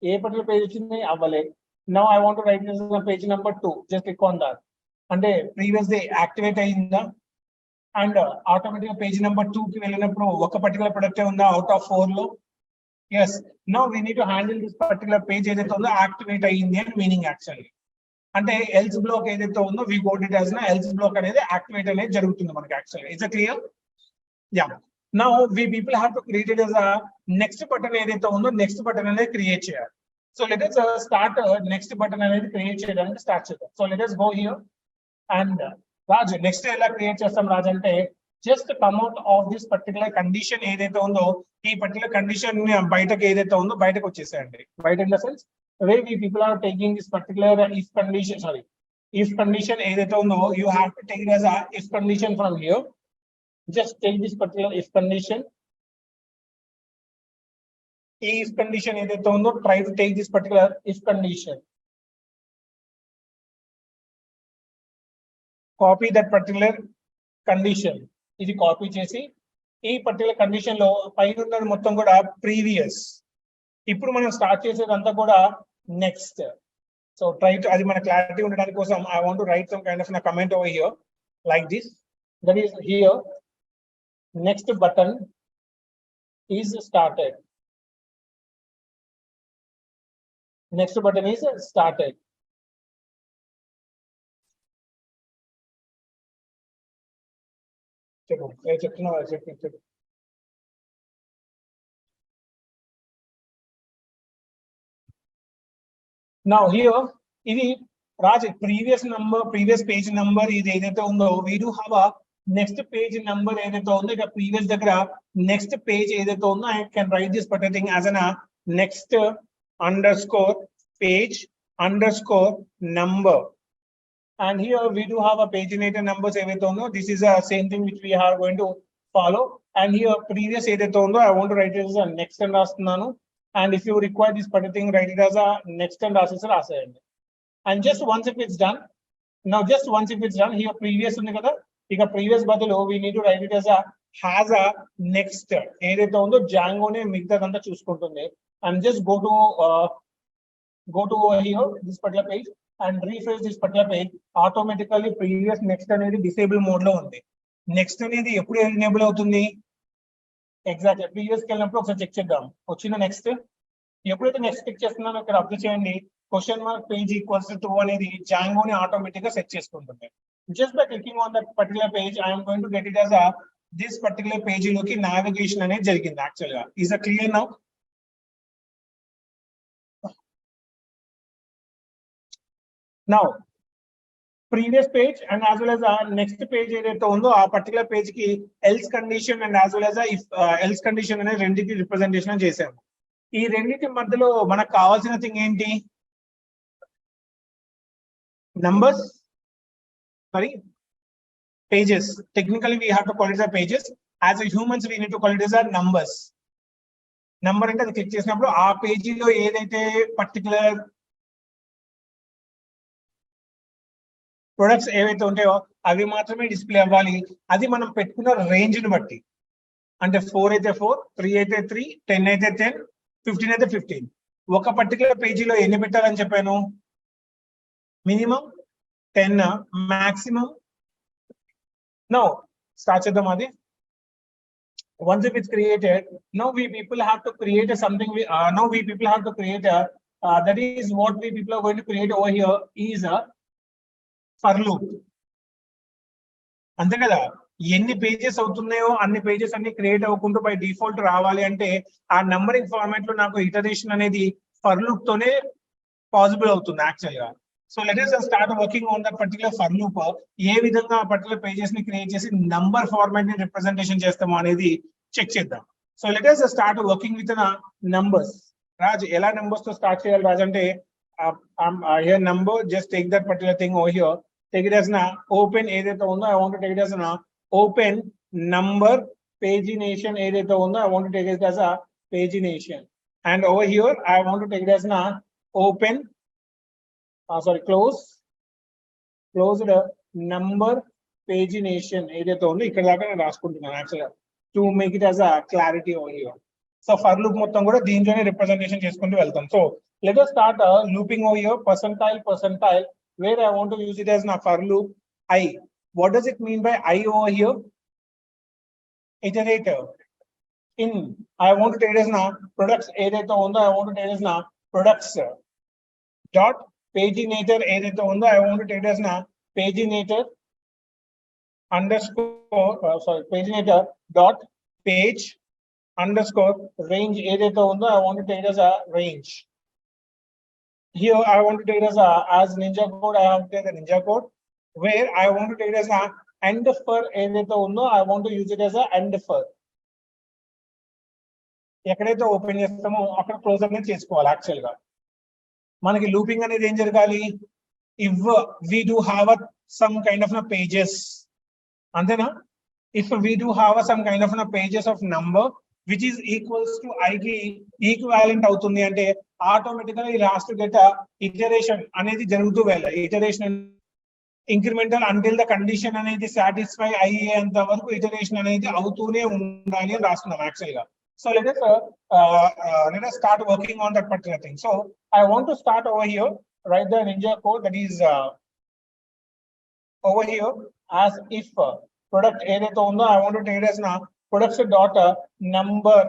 ఏ particular page వచ్చింది అవ్వలే. Now I want to write this as a page number 2. Just click on that. అంటే previous day activate అయిందా, and automatic page number 2 కి వెళ్ళినప్పుడు ఒక particular product ఉందా out of 4 లో? yes. Now we need to handle this particular page ఏదైతే ఉందో activate అయ్యింది అని మీనింగ్ యాక్చువల్లీ. అంటే ఎల్స్ బ్లాక్ ఏదైతే ఉందో we got it as else black అనేది యాక్టివేట్ అనేది జరుగుతుంది మనకి actually. It's clear? Yeah. Now we people have to create it as a next button ఏదైతే ఉందో నెక్స్ట్ బటన్ అనేది క్రియేట్ చేయాలి. So let us start next button అనేది create చేయడానికి స్టార్ట్ చేద్దాం. So let us go here and Raj, next ఎలా create చేస్తాం రాజ్ అంటే just come out of this particular condition ఏదైతే ఉందో ఈ పర్టికులర్ కండిషన్ బయటకు ఏదైతే ఉందో బయటకు వచ్చేసేయండి. బయట in the sense way we people are taking this particular if condition ఏదైతే ఉందో you have to take it as a if condition from here. Just take this particular if condition. ఈ if condition ఏదైతే ఉందో try to take this particular if condition. Copy that particular condition. ఇది copy చేసి ఈ particular condition లో పైన ఉన్నది మొత్తం కూడా ప్రీవియస్. ఇప్పుడు మనం స్టార్ట్ చేసేదంతా కూడా నెక్స్ట్. సో ట్రై టు, అది మన క్లారిటీ ఉండడానికి కోసం I want to write some kind of a comment over here like this. That is here next button is started. Next button is started. Now here, ఇది Raj, previous number, previous page number is ఏదైతే ఉందో, we do have a next page number ఏదైతే ఉందో, ఇక previous దగ్గర next page ఏదైతే ఉందో, I can write this particular thing as a next underscore page underscore number. And here we do have a paginator numbers ఏదైతే ఉందో, this is a same thing which we are going to follow. And here previous ఏదైతే ఉందో, I want to write it as a next and రాస్తున్నాను. And if you require this particular thing, write it as a next and రాసేయండి. And just once if it's done, now just once if it's done, here previous ఉంది కదా, ఇక previous బదులు we need to write it as a has a next ఏదైతే ఉందో Djangoనే మిగతాదంతా చూసుకుంటుంది. And just go to over here this particular page and refresh this particular page. Automatically previous next అనేది disable mode లో ఉంది. నెక్స్ట్ అనేది ఎప్పుడు ఎనేబుల్ అవుతుంది? ఎగ్జాక్ట్ ప్రీవియస్ కి వెళ్ళినప్పుడు ఒకసారి చెక్ చేద్దాం. వచ్చిన నెక్స్ట్ ఎప్పుడైతే నెక్స్ట్ క్లిక్ చేస్తున్నానో ఇక్కడ అబ్జర్వ్ చేయండి, question mark page equals to 2 అనేది Djangoని ఆటోమేటిక్ గా సెట్ చేసుకుంటుంది. Just by clicking on that particular page I'm going to get it as this particular page లోకి నావిగేషన్ అనేది జరిగింది యాక్చువల్ గా. Is a clear now? Now previous page and as well as next page ఏదైతే ఉందో ఆ particular page కి else condition and as well as if else condition అనే రెండింటి రిప్రజెంటేషన్ చేసాము. ఈ రెండింటి మధ్యలో మనకు కావాల్సిన థింగ్ ఏంటి? Numbers, sorry pages. Technically we have to call it as pages. As a humans we need to call it as numbers. Number అంటే అది క్లిక్ చేసినప్పుడు ఆ పేజీలో ఏదైతే పర్టికులర్ ప్రొడక్ట్స్ ఏవైతే ఉంటాయో అవి మాత్రమే డిస్ప్లే అవ్వాలి. అది మనం పెట్టుకున్న రేంజ్ ని బట్టి, అంటే 4 అయితే 4, 3 అయితే 3, 10 అయితే 10, 15 అయితే 15. ఒక పర్టికులర్ పేజీలో ఎన్ని పెట్టాలని చెప్పాను? Minimum 10, maximum. నౌ స్టార్ట్ చేద్దాం అది. Once if it's created, now we people have to create something. Now we people have to create that is what we people are going to create over here is a for loop. అంతే కదా, ఎన్ని pages అవుతున్నాయో అన్ని pages అన్ని create అవ్వకుండా by default రావాలి అంటే ఆ నంబరింగ్ ఫార్మాట్ లో నాకు ఇటరేషన్ అనేది ఫర్ లూప్ తోనే పాసిబుల్ అవుతుంది యాక్చువల్ గా. So let us start working on that particular for loop. ఏ విధంగా ఆ పర్టికులర్ పేజెస్ ని క్రియేట్ చేసి నంబర్ ఫార్మాట్ ని రిప్రజెంటేషన్ చేస్తామో అనేది చెక్ చేద్దాం. So let us start working with numbers. Raj, ఎలా నంబర్స్ తో స్టార్ట్ చేయాలి రాజ్ అంటే, here number, just take that particular thing over here, take it as na open ఏదైతే ఉందో I want to take it as na open number pagination ఏదైతే ఉందో I want to take it as a pagination. And over here I want to take it as na open closed number pagination ఏదైతే ఉందో ఇక్కడ దాకా నేను రాసుకుంటున్నాను actual గా to make it as a clarity over here. So for loop మొత్తం కూడా దీంట్లోనే representation చేసుకుంటూ వెళ్తాం. So let us start looping over here, percentile, where I want to use it as na for loop I. What does it mean by I over here? Iterator. In I want to take it as na products ఏదైతే ఉందో I want to take it as na products dot paginator ఏదైతే ఉందో I want to take it as na paginator underscore paginator dot page underscore range ఏదైతే ఉందో I want to take it as a range. Here I want to take it as ninja code. I have to take the ninja code where I want to take it as a end for ఏదైతే ఉందో I want to use it as a end for. ఎక్కడైతే open చేస్తామో అక్కడ close అనేది చేసుకోవాలి actual గా. మనకి looping అనేది ఏం జరగాలి? if we do have some kind of pages, అంతేనా? if we do have some kind of pages of number which is equals to I కి ఈక్వాలెంట్ అవుతుంది అంటే ఆటోమేటికల్ గా లాస్ట్ గెట్ ఇటరేషన్ అనేది జరుగుతూ వెళ్ళాలి. Iteration incremental until the condition అనేది satisfy అయ్యేంత వరకు ఇటరేషన్ అనేది అవుతూనే ఉండాలి అని రాస్తున్నాం యాక్చువల్ గా. So let us start working on that particular thing. So I want to start over here, write the ninja code that is over here as if product ఏదైతే ఉందో I want to take it as now products dot number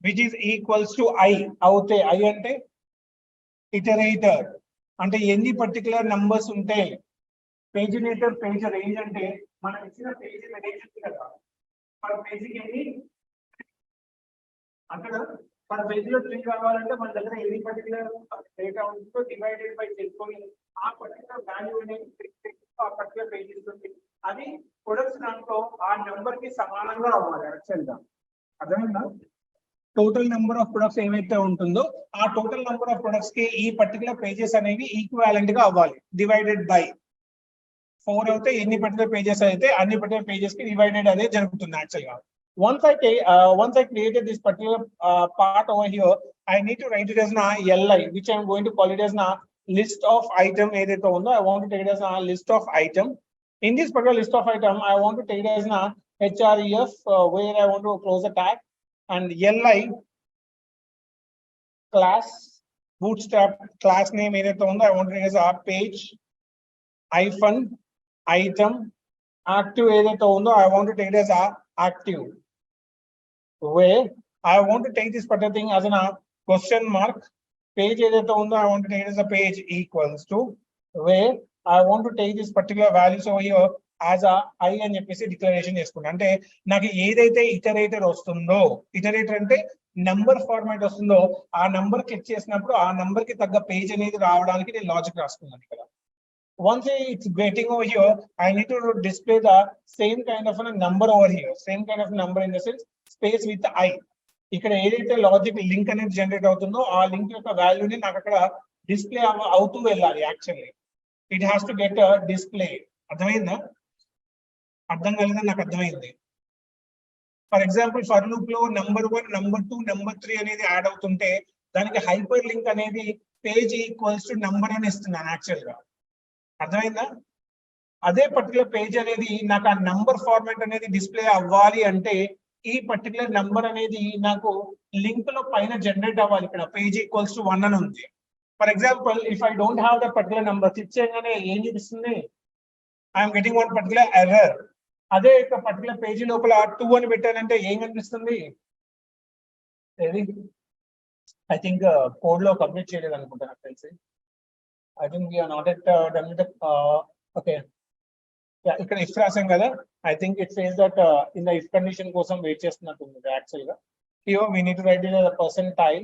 which is equals to I అవుతే I అంటే iterator అంటే ఎన్ని particular numbers ఉంటాయి. పేజినేటర్ page range అంటే మనం ఇచ్చిన పేజ్ రేంజ్ ఉంది కదా, మన పేజీకి ఎన్ని అక్కడ మన పేజీలో 3 కావాలంటే మన దగ్గర ఎన్ని పర్టికులర్ డేటా ఉంటుందో డివైడెడ్ బై చేసుకొని ఆ పర్టికులర్ వాల్యూ అనేది ఆ పర్టికులర్ పేజ్ ఇస్తుంది. అది ప్రొడక్ట్స్ దాంట్లో ఆ నెంబర్ కి సమానంగా అవ్వాలి యాక్చువల్ గా. అర్థమైందా? టోటల్ నెంబర్ ఆఫ్ ప్రొడక్ట్స్ ఏవైతే ఉంటుందో ఆ టోటల్ నెంబర్ ఆఫ్ ప్రొడక్ట్స్ కి ఈ పర్టికులర్ పేజెస్ అనేవి ఈక్వాలెంట్ గా అవ్వాలి. డివైడెడ్ బై 4 అయితే ఎన్ని పర్టికులర్ పేజెస్ అయితే అన్ని పర్టికులర్ పేజెస్ కి డివైడెడ్ అనేది జరుగుతుంది యాక్చువల్ గా. Once I created this particular part over here, I need to write it as na li, which I am going to call it as na list of item ఏదైతే ఉందో I want to take it as na list of item. In this particular list of item, I want to take it as na href, where I want to close the tag, and li class bootstrap class name ఏదైతే ఉందో I want to take it as a page hyphen item active ఏదైతే ఉందో I want to take it as a active, where I want to take this particular thing as a question mark. Page ఏదైతే ఉందో I want to take it as a page equals to, where I want to take this particular values over here as a I అని చెప్పేసి declaration చేసుకున్నాను. అంటే నాకు ఏదైతే iterator వస్తుందో, iterator అంటే నంబర్ ఫార్మాట్ వస్తుందో ఆ నంబర్ క్లిక్ చేసినప్పుడు ఆ నంబర్ కి తగ్గ పేజ్ అనేది రావడానికి నేను లాజిక్ రాసుకున్నాను ఇక్కడ. Once it's getting over here, I need to display the same kind of a number over here, same kind of number in the sense space with I. ఇక్కడ ఏదైతే లాజిక్ లింక్ అనేది generate అవుతుందో ఆ link యొక్క వాల్యూని నాకు అక్కడ display అవుతూ వెళ్ళాలి. Actually it has to get display. అర్థమైందా? అర్థం కాలేదని నాకు అర్థమైంది. ఫర్ ఎగ్జాంపుల్ ఫర్ లూప్ లో నెంబర్ 1 నెంబర్ 2 నెంబర్ 3 అనేది యాడ్ అవుతుంటే దానికి హైపర్ లింక్ అనేది పేజ్ ఈక్వల్స్ టు నెంబర్ అని ఇస్తున్నాను యాక్చువల్ గా. అర్థమైందా? అదే పర్టికులర్ పేజ్ అనేది నాకు ఆ నంబర్ ఫార్మాట్ అనేది డిస్ప్లే అవ్వాలి అంటే ఈ పర్టికులర్ నంబర్ అనేది నాకు లింక్ లో పైన జనరేట్ అవ్వాలి. ఇక్కడ పేజ్ ఈక్వల్స్ టు 1 అని ఉంది. For example if I don't have that particular number, click చేయగానే ఏం చూపిస్తుంది? I'm getting one particular error. అదే ఇక పర్టికులర్ పేజీ లోపల 2 అని పెట్టానంటే ఏం కనిపిస్తుంది? ఐ థింక్ కోడ్ లో కంప్లీట్ చేయలేదు అనుకుంటా నాకు తెలిసి. I think we are not at done with the okay. Yeah, ఇక్కడ if రాసాం కదా, I think it says that in the if condition కోసం వెయిట్ చేస్తున్నట్టుంది యాక్చువల్ గా. Here we need to write it as a percentile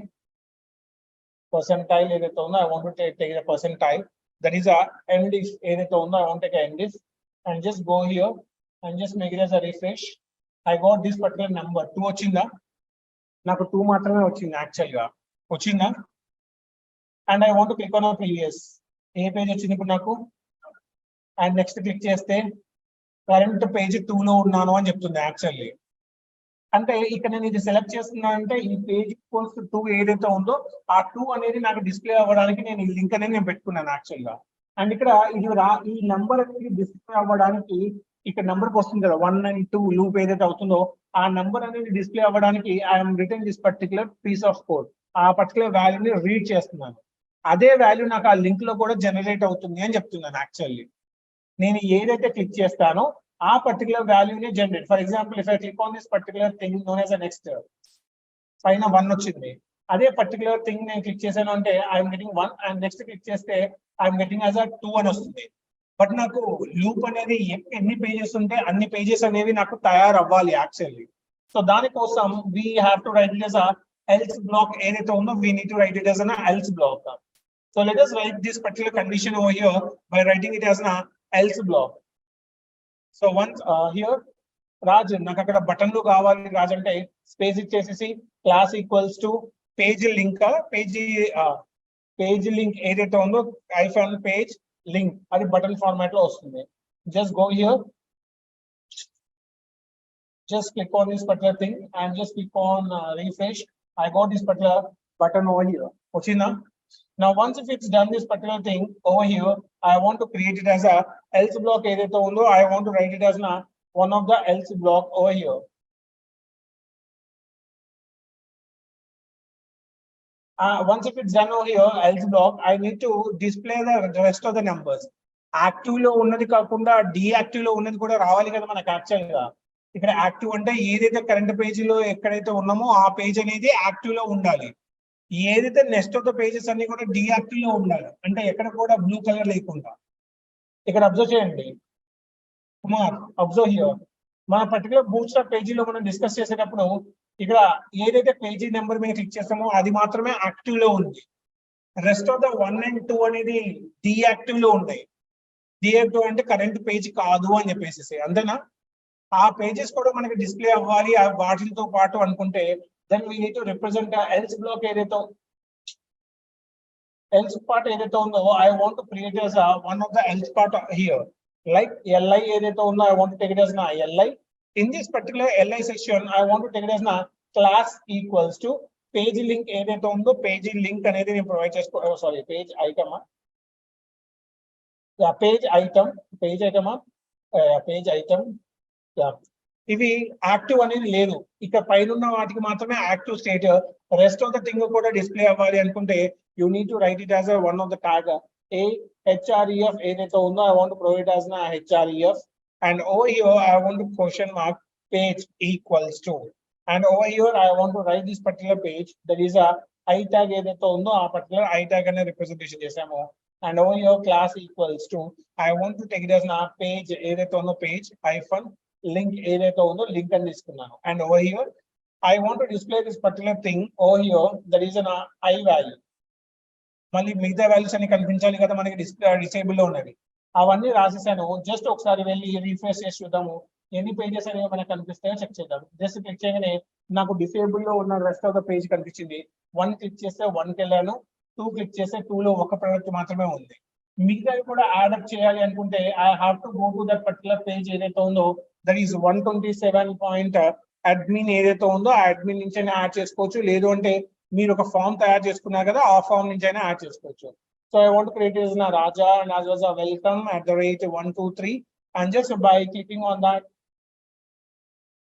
ఏదైతే ఉందో I want to take the percentile, that is a end if ఏదైతే ఉందో I want to take end if, and just go here and just make it as a refresh. I got this particular number 2 వచ్చిందా? నాకు 2 మాత్రమే వచ్చింది actual గా. వచ్చిందా? And I want to click on a previous. A page వచ్చింది ఇప్పుడు నాకు? And next click చేస్తే కరెంట్ పేజ్ 2 లో ఉన్నాను అని చెప్తుంది యాక్చువల్లీ. అంటే ఇక్కడ నేను ఇది సెలెక్ట్ చేస్తున్నా అంటే ఈ పేజ్ ఈక్వల్స్ టు 2 ఏదైతే ఉందో ఆ 2 అనేది నాకు డిస్ప్లే అవ్వడానికి నేను ఈ లింక్ అనేది నేను పెట్టుకున్నాను యాక్చువల్ గా. అండ్ ఇక్కడ ఇది ఈ నంబర్ అనేది డిస్ప్లే అవ్వడానికి ఇక్కడ నంబర్ వస్తుంది కదా 1 and 2 లూప్ ఏదైతే అవుతుందో ఆ నంబర్ అనేది డిస్ప్లే అవ్వడానికి I'm return this particular piece of code. ఆ పర్టికులర్ వాల్యూని రీడ్ చేస్తున్నాను. అదే వాల్యూ నాకు ఆ లింక్ లో కూడా జనరేట్ అవుతుంది అని చెప్తున్నాను యాక్చువల్లీ. నేను ఏదైతే క్లిక్ చేస్తానో ఆ పర్టికులర్ వాల్యూని generate. For example if I click on this particular thing known as next, పైన 1 వచ్చింది. అదే పర్టికులర్ థింగ్ నేను క్లిక్ చేశాను అంటే I'm getting 1, and next click చేస్తే ఐఎమ్ గెటింగ్ యాజ్ 2 అని వస్తుంది. బట్ నాకు లూప్ అనేది ఎన్ని పేజెస్ ఉంటే అన్ని పేజెస్ అనేవి నాకు తయారవ్వాలి యాక్చువల్లీ. సో దానికోసం we have to write it as a else block ఏదైతే ఉందో we need to write it as an else block. So let us write this particular condition over here by writing it as an else block. So once here Raj నాకు అక్కడ బటన్లు కావాలి రాజ్ అంటే space ఇచ్చేసి class equals to page link, page link ఏదైతే ఉందో ఐఫాన్ page link అది button format లో వస్తుంది. Just go here, just click on this particular thing and just click on refresh. I got this particular button over here. వచ్చిందా? Now, once if it's done this particular thing over here, I want to create it as a else block area. I want to write it as one of the else block over here. Once if it's done over here, else block, I need to display the rest of the numbers. Active lo unnadi kakunda deactive lo unnadi kuda ravali kada manaku actually ga. ఇక్కడ active అంటే ఏదైతే current పేజీలో ఎక్కడైతే ఉన్నామో ఆ page అనేది active లో ఉండాలి. ఏదైతే నెక్స్ట్ ఆఫ్ ద పేజెస్ అన్ని కూడా డియాక్టివ్ లో ఉండాలి. అంటే ఎక్కడ కూడా బ్లూ కలర్ లేకుండా. ఇక్కడ అబ్జర్వ్ చేయండి. Kumar observe here. మన పర్టికులర్ బూట్స్ట్రాప్ పేజీలో మనం డిస్కస్ చేసేటప్పుడు ఇక్కడ ఏదైతే పేజీ నెంబర్ మీద క్లిక్ చేస్తామో అది మాత్రమే యాక్టివ్ లో ఉంది. రెస్ట్ ఆఫ్ ద 1 and 2 అనేది డియాక్టివ్ లో ఉన్నాయి. డియాక్టివ్ అంటే కరెంట్ పేజ్ కాదు అని చెప్పేసి అంతేనా? ఆ పేజెస్ కూడా మనకి డిస్ప్లే అవ్వాలి వాటితో పాటు అనుకుంటే then we need to represent else block ఏదైతే else part ఏదైతే ఉందో I want to create as one of the else part here. Like li ఏదైతే ఉందో I want to take it as li. In this particular li section I want to take it as class equals to page link ఏదైతే ఉందో page link అనేది నేను provide చేసుకో sorry page item page item ఇవి active అనేది లేదు. ఇక్కడ పైన ఉన్న వాటికి మాత్రమే active state. Rest of the thing కూడా డిస్ప్లే అవ్వాలి అనుకుంటే you need to write it as one of the tag A href ఏదైతే ఉందో I want to provide as href and over here I want to question mark page equals to and over here I want to right this particular page that is I tag ఏదైతే ఉందో ఆ particular I tag అనే representation చేసాము. And over here class equals to I want to take it as page ఏదైతే ఉందో page hyphen link ఏదైతే ఉందో link అని తీసుకున్నాను. And over here I want to display this particular thing over here that is an I value. మళ్ళీ మిగతా values అన్ని కనిపించాలి కదా మనకి డిసేబుల్ లో ఉన్నవి. అవన్నీ రాసేసాను. జస్ట్ ఒకసారి వెళ్ళి రీఫ్రెష్ చేసి చూద్దాము ఎన్ని పేజెస్ అనేవి మనకు కనిపిస్తాయో చెక్ చేద్దాం. జస్ట్ క్లిక్ చేయగానే నాకు డిసేబుల్ లో ఉన్న రెస్ట్ ఆఫ్ ద పేజ్ కనిపించింది. 1 క్లిక్ చేస్తే 1కి వెళ్ళాను. 2 క్లిక్ చేస్తే 2 లో ఒక ప్రోడక్ట్ మాత్రమే ఉంది. మిగతావి కూడా యాడప్ చేయాలి అనుకుంటే I have to go to that particular page ఏదైతే ఉందో దట్ ఈస్ 127 అడ్మిన్ ఏదైతే ఉందో ఆ అడ్మిన్ నుంచి అయినా యాడ్ చేసుకోవచ్చు. లేదు అంటే మీరు ఒక ఫామ్ తయారు చేసుకున్నారు కదా ఆ ఫామ్ నుంచి అయినా యాడ్ చేసుకోవచ్చు. So I want create is నా Raja and as was welcome @123 and just by clicking on that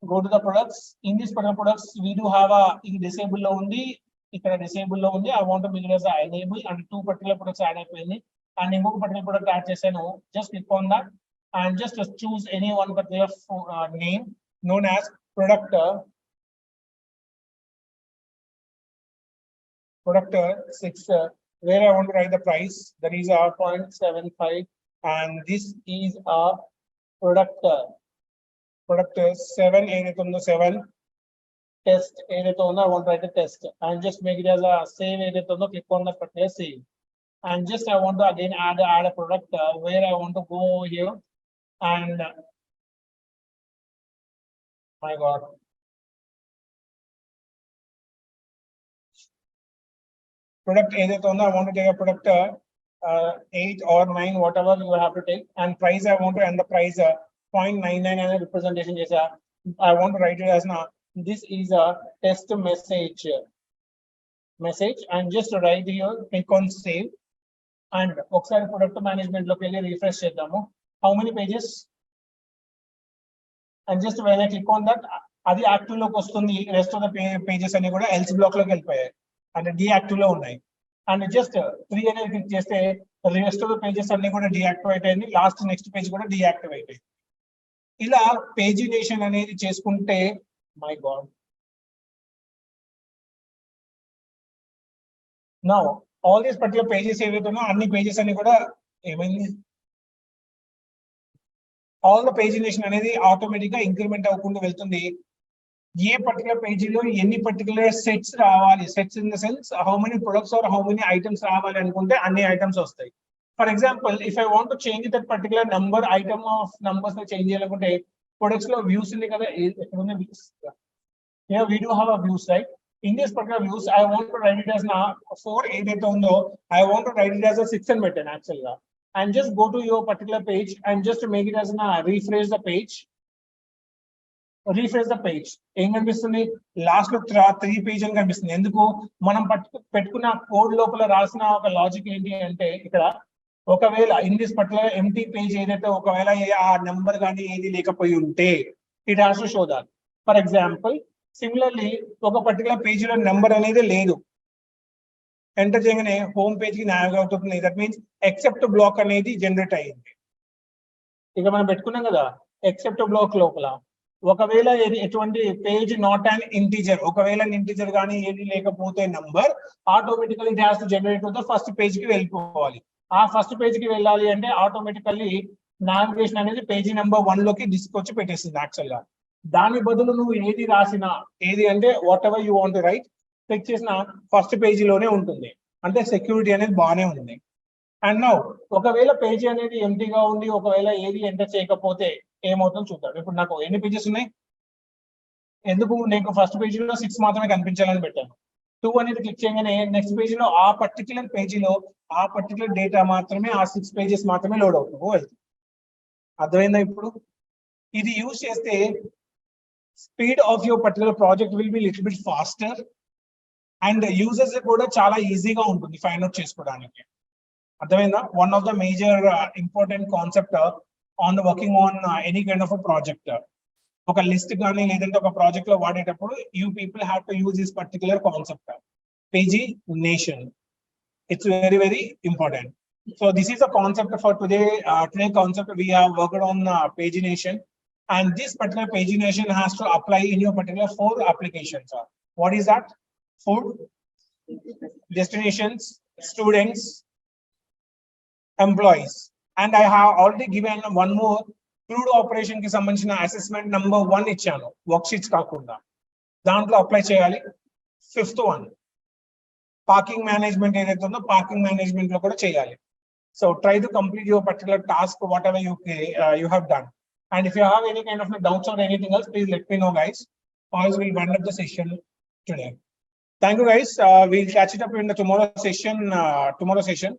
go to the products. In this particular products we do have a disable లో ఉంది, ఇక్కడ disable లో ఉంది. I want to make it as a enable and 2 particular products add అయిపోయింది. And ఇంకొక particular product add చేశాను. Just click on that and just choose any one particular name known as product 6 where I want to write the price that is 0.75 and this is a product 7 ఏదైతే ఉందో 7 test ఏదైతే ఉందో I want to write a test and just make it as a save ఏదైతే ఉందో click on the particular save and just I want to again add a product where I want to go here and my god product ఏదైతే ఉందో I want to take a product 8 or 9 whatever you have to take and price I want to end the price 0.99 అనే representation చేసా. I want to write it as now this is a test message and just write here click on save and ఒకసారి product management లోకి వెళ్ళి refresh చేద్దాము. how many pages and just when I click on that అది active లోకి వస్తుంది. Rest of the pages అన్ని కూడా else black లోకి వెళ్ళిపోయాయి అంటే డియాక్టివ్ లో ఉన్నాయి. అండ్ జస్ట్ 3 అనేది క్లిక్ చేస్తే రెస్ట్ ఆఫ్ ద పేజెస్ అన్ని కూడా డియాక్టివేట్ అయింది. లాస్ట్ నెక్స్ట్ పేజ్ కూడా డియాక్టివేట్ అయింది. ఇలా పేజినేషన్ అనేది చేసుకుంటే my god now all these particular pages ఏవైతే ఉన్నాయో అన్ని పేజెస్ అన్ని కూడా ఏమైంది ఆల్ ద పేజినేషన్ అనేది ఆటోమేటిక్ గా ఇంక్రిమెంట్ అవ్వకుండా వెళ్తుంది. ఏ పర్టికులర్ పేజీలో ఎన్ని పర్టికులర్ సెట్స్ రావాలి, sets in the sense how many products are how many items రావాలి అనుకుంటే అన్ని ఐటమ్స్ వస్తాయి. For example if I want to change that particular number item of numbers ని చేంజ్ చేయాలనుకుంటే ప్రొడక్ట్స్ లో వ్యూస్ ఉంది కదా ఎక్కడ ఉన్న views here we do have a views right. In this particular views I want to write it as na 4 ఏదైతే ఉందో I want to write it as a 6 అని పెట్టాను యాక్చువల్ గా and just go to your particular page and just make it as na refresh the page refresh the page. ఏం కనిపిస్తుంది? Last లో 3 page అని కనిపిస్తుంది. ఎందుకు? మనం పెట్టుకున్న కోడ్ లోపల రాసిన ఒక లాజిక్ ఏంటి అంటే, ఇక్కడ ఒకవేళ in this particular empty page ఏదైతే ఒకవేళ ఆ నెంబర్ కానీ ఏది లేకపోయి ఉంటే it has to show that. For example, similarly ఒక పర్టికులర్ పేజ్ లో నెంబర్ అనేది లేదు, ఎంటర్ చేయగానే హోమ్ పేజ్ కి నావిగేట్ అవుతుంది. దట్ మీన్స్ ఎక్సెప్ట్ బ్లాక్ అనేది జనరేట్ అయ్యింది. ఇక మనం పెట్టుకున్నాం కదా ఎక్సెప్ట్ బ్లాక్ లోపల ఒకవేళ ఎటువంటి పేజ్ నాట్ అండ్ ఇంటీజర్, ఒకవేళ ఇంటీజర్ కానీ ఏది లేకపోతే number automatically it has to generate to the first page కి వెళ్ళిపోవాలి. ఆ ఫస్ట్ పేజ్ కి వెళ్ళాలి అంటే ఆటోమేటికల్లీ నావిగేషన్ అనేది పేజీ నెంబర్ 1 లోకి తీసుకొచ్చి పెట్టేసింది. యాక్చువల్ గా దాని బదులు నువ్వు ఏది రాసినా, ఏది అంటే what ever you want right, click చేసిన ఫస్ట్ పేజీలోనే ఉంటుంది. అంటే సెక్యూరిటీ అనేది బాగానే ఉంది. అండ్ నౌ ఒకవేళ పేజీ అనేది ఎంటీగా ఉండి ఒకవేళ ఏది ఎంటర్ చేయకపోతే ఏమవుతుందో చూద్దాం. ఇప్పుడు నాకు ఎన్ని పేజెస్ ఉన్నాయి? ఎందుకు నేను ఫస్ట్ పేజీలో 6 మాత్రమే కనిపించాలని పెట్టాను. 2 అనేది క్లిక్ చేయగానే నెక్స్ట్ పేజీలో ఆ పర్టికులర్ పేజీలో ఆ పర్టికులర్ డేటా మాత్రమే, ఆ 6 పేజెస్ మాత్రమే లోడ్ అవుతుంది. అర్థమైందా? ఇప్పుడు ఇది యూజ్ చేస్తే speed of your particular project will be little bit faster and users కూడా చాలా ఈజీగా ఉంటుంది ఫైండ్ అవుట్ చేసుకోవడానికి. అర్థమైందా? One of the major important concept on the working on any kind of a project. ఒక లిస్ట్ కానీ లేదంటే ఒక ప్రాజెక్ట్ లో వాడేటప్పుడు you people have to use this particular concept pagination. It's very, very important. So this is a concept for today. Today concept we have worked on pagination, and this particular pagination has to apply in your particular 4 applications. What is that? Food, destinations, students, employees, and I have already given one more crude operation ki sambandhina assessment number 1 ichchanu, worksheets kaakunda dantlo apply cheyali. 5th one parking management edaithe undo parking management lo kuda cheyali. So try to complete your particular task whatever you have done, and if you have any kind of doubts or anything else, please let me know, guys, or else we'll wind up the session today. Thank you, guys. We'll catch it up in the tomorrow session.